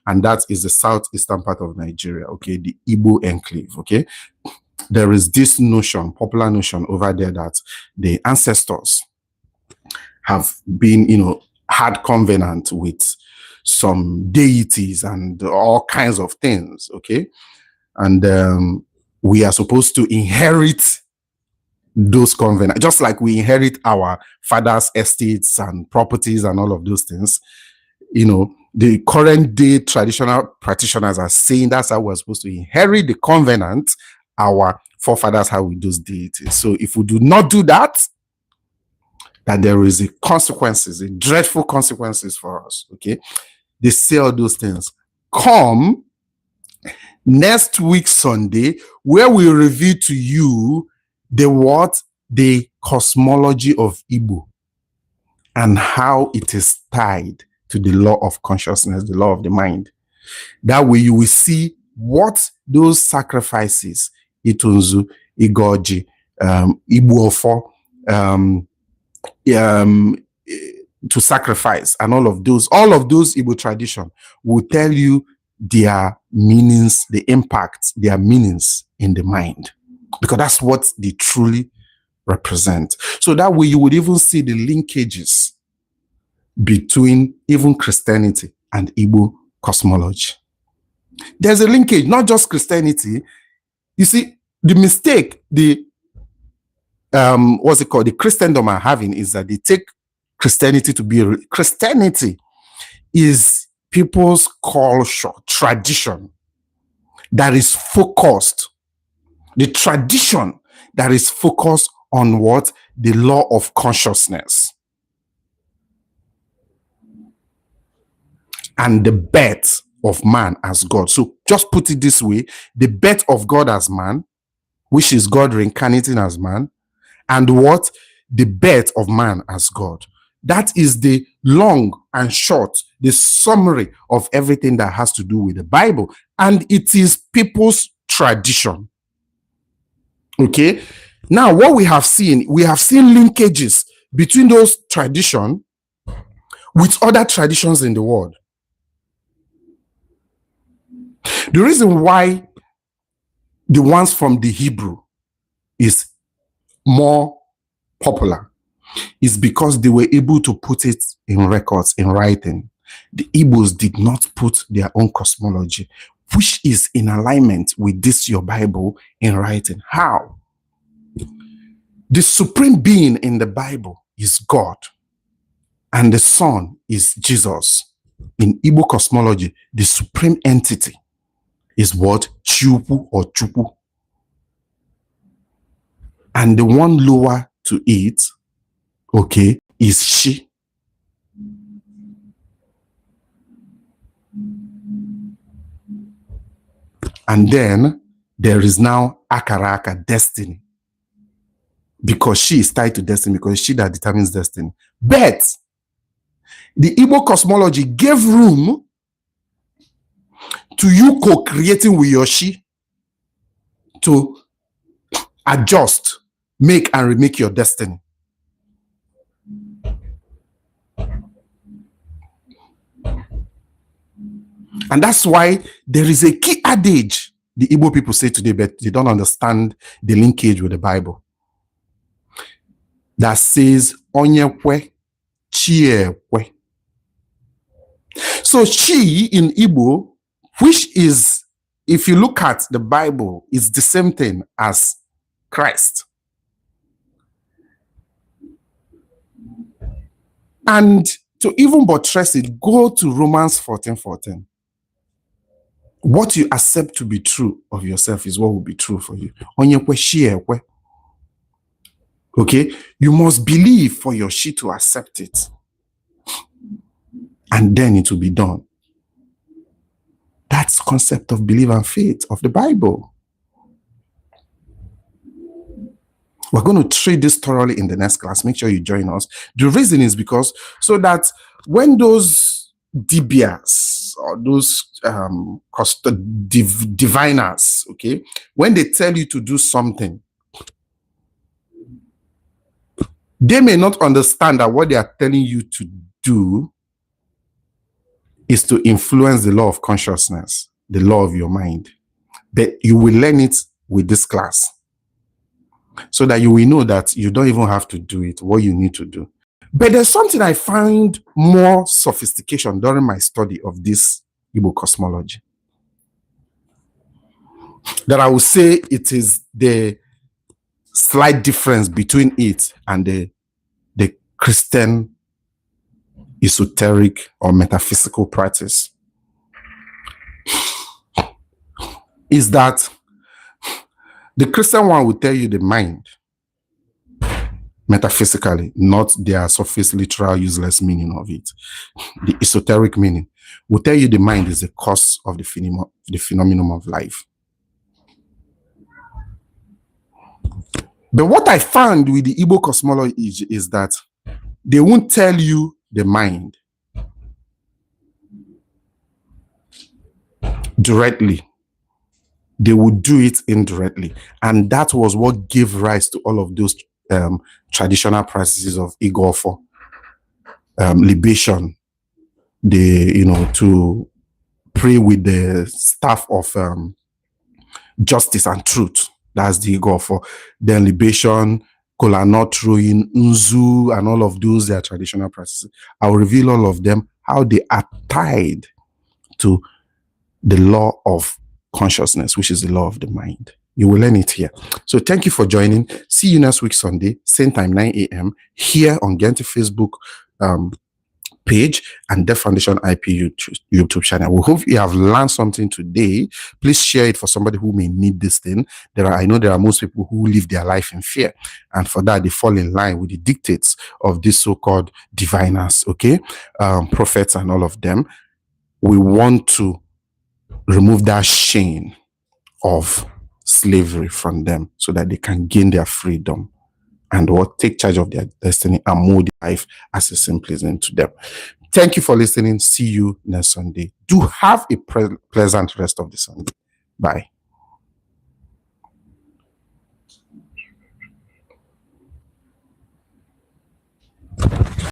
and that is the southeastern part of Nigeria, okay, the Igbo enclave, okay. There is this notion, popular notion over there, that the ancestors have been, had covenant with some deities and all kinds of things, okay, and we are supposed to inherit those covenants, just like we inherit our father's estates and properties and all of those things. The current day traditional practitioners are saying that's how we're supposed to inherit the covenant our forefathers had with those deities. So if we do not do that, there is a dreadful consequences for us. Okay, they say all those things. Come next week, Sunday, where we reveal to you the cosmology of Igbo. and how it is tied to the law of consciousness, the law of the mind. That way you will see what those sacrifices, Itunzu, Igoji, Ibuofo, to sacrifice, and all of those Igbo tradition will tell you their meanings, the impact, their meanings in the mind, because that's what they truly represent. So that way you would even see the linkages between even Christianity and Igbo cosmology. There's a linkage, not just Christianity. You see, the mistake the Christiandom are having is that they take Christianity to be Christianity is people's culture, tradition that is focused, the tradition that is focused on what? The law of consciousness and the birth of man as God. So just put it this way, the birth of God as man, which is God reincarnating as man, and what? The birth of man as God. That is the long and short, the summary of everything that has to do with the Bible. And it is people's tradition. Okay? Now, what we have seen linkages between those traditions with other traditions in the world. The reason why the ones from the Hebrew is more popular is because they were able to put it in records, in writing. The Igbos did not put their own cosmology, which is in alignment with this, your Bible, in writing. How? The supreme being in the Bible is God, and the Son is Jesus. In Igbo cosmology, the supreme entity is what? Chupu or Chupu. And the one lower to it, okay, is she. And then there is now Akaraka, destiny. Because she is tied to destiny, because it's she that determines destiny. But the Igbo cosmology gave room to you co-creating with your she to adjust, make and remake your destiny. And that's why there is a key adage the Igbo people say today, but they don't understand the linkage with the Bible, that says, Onyekwe, Chiekwe. So chi in Igbo, which is, if you look at the Bible, is the same thing as Christ. And to even buttress it, go to Romans 14:14. What you accept to be true of yourself is what will be true for you. Okay? You must believe for your she to accept it. And then it will be done. That's the concept of belief and faith of the Bible. We're going to treat this thoroughly in the next class. Make sure you join us. The reason is because so that when those dibias or those diviners, okay, when they tell you to do something, they may not understand that what they are telling you to do is to influence the law of consciousness, the law of your mind. But you will learn it with this class, so that you will know that you don't even have to do it, what you need to do. But there's something I find more sophistication during my study of this Igbo cosmology, that I would say it is the slight difference between it and the Christian esoteric or metaphysical practice, is that the Christian one will tell you the mind metaphysically, not their surface literal useless meaning of it. The esoteric meaning will tell you the mind is the cause of the phenomenon of life. But what I found with the Igbo cosmology is that They won't tell you the mind directly. They would do it indirectly. And that was what gave rise to all of those traditional practices of igofo, libation, to pray with the staff of justice and truth. That's the igofo. Then libation, kola nut throwing, nzu, and all of those, their traditional practices. I'll reveal all of them, how they are tied to the law of consciousness, which is the law of the mind. You will learn it here. So thank you for joining. See you next week, Sunday, same time, 9 a.m. here on Gente Facebook page and Deaf Foundation IP YouTube channel. We hope you have learned something today. Please share it for somebody who may need this thing. I know there are most people who live their life in fear, and for that they fall in line with the dictates of these so-called diviners, okay, prophets and all of them. We want to remove that shame of slavery from them so that they can gain their freedom and take charge of their destiny and mold their life as it seems pleasing to them. Thank you for listening. See you next Sunday. Do have a pleasant rest of the Sunday. Bye.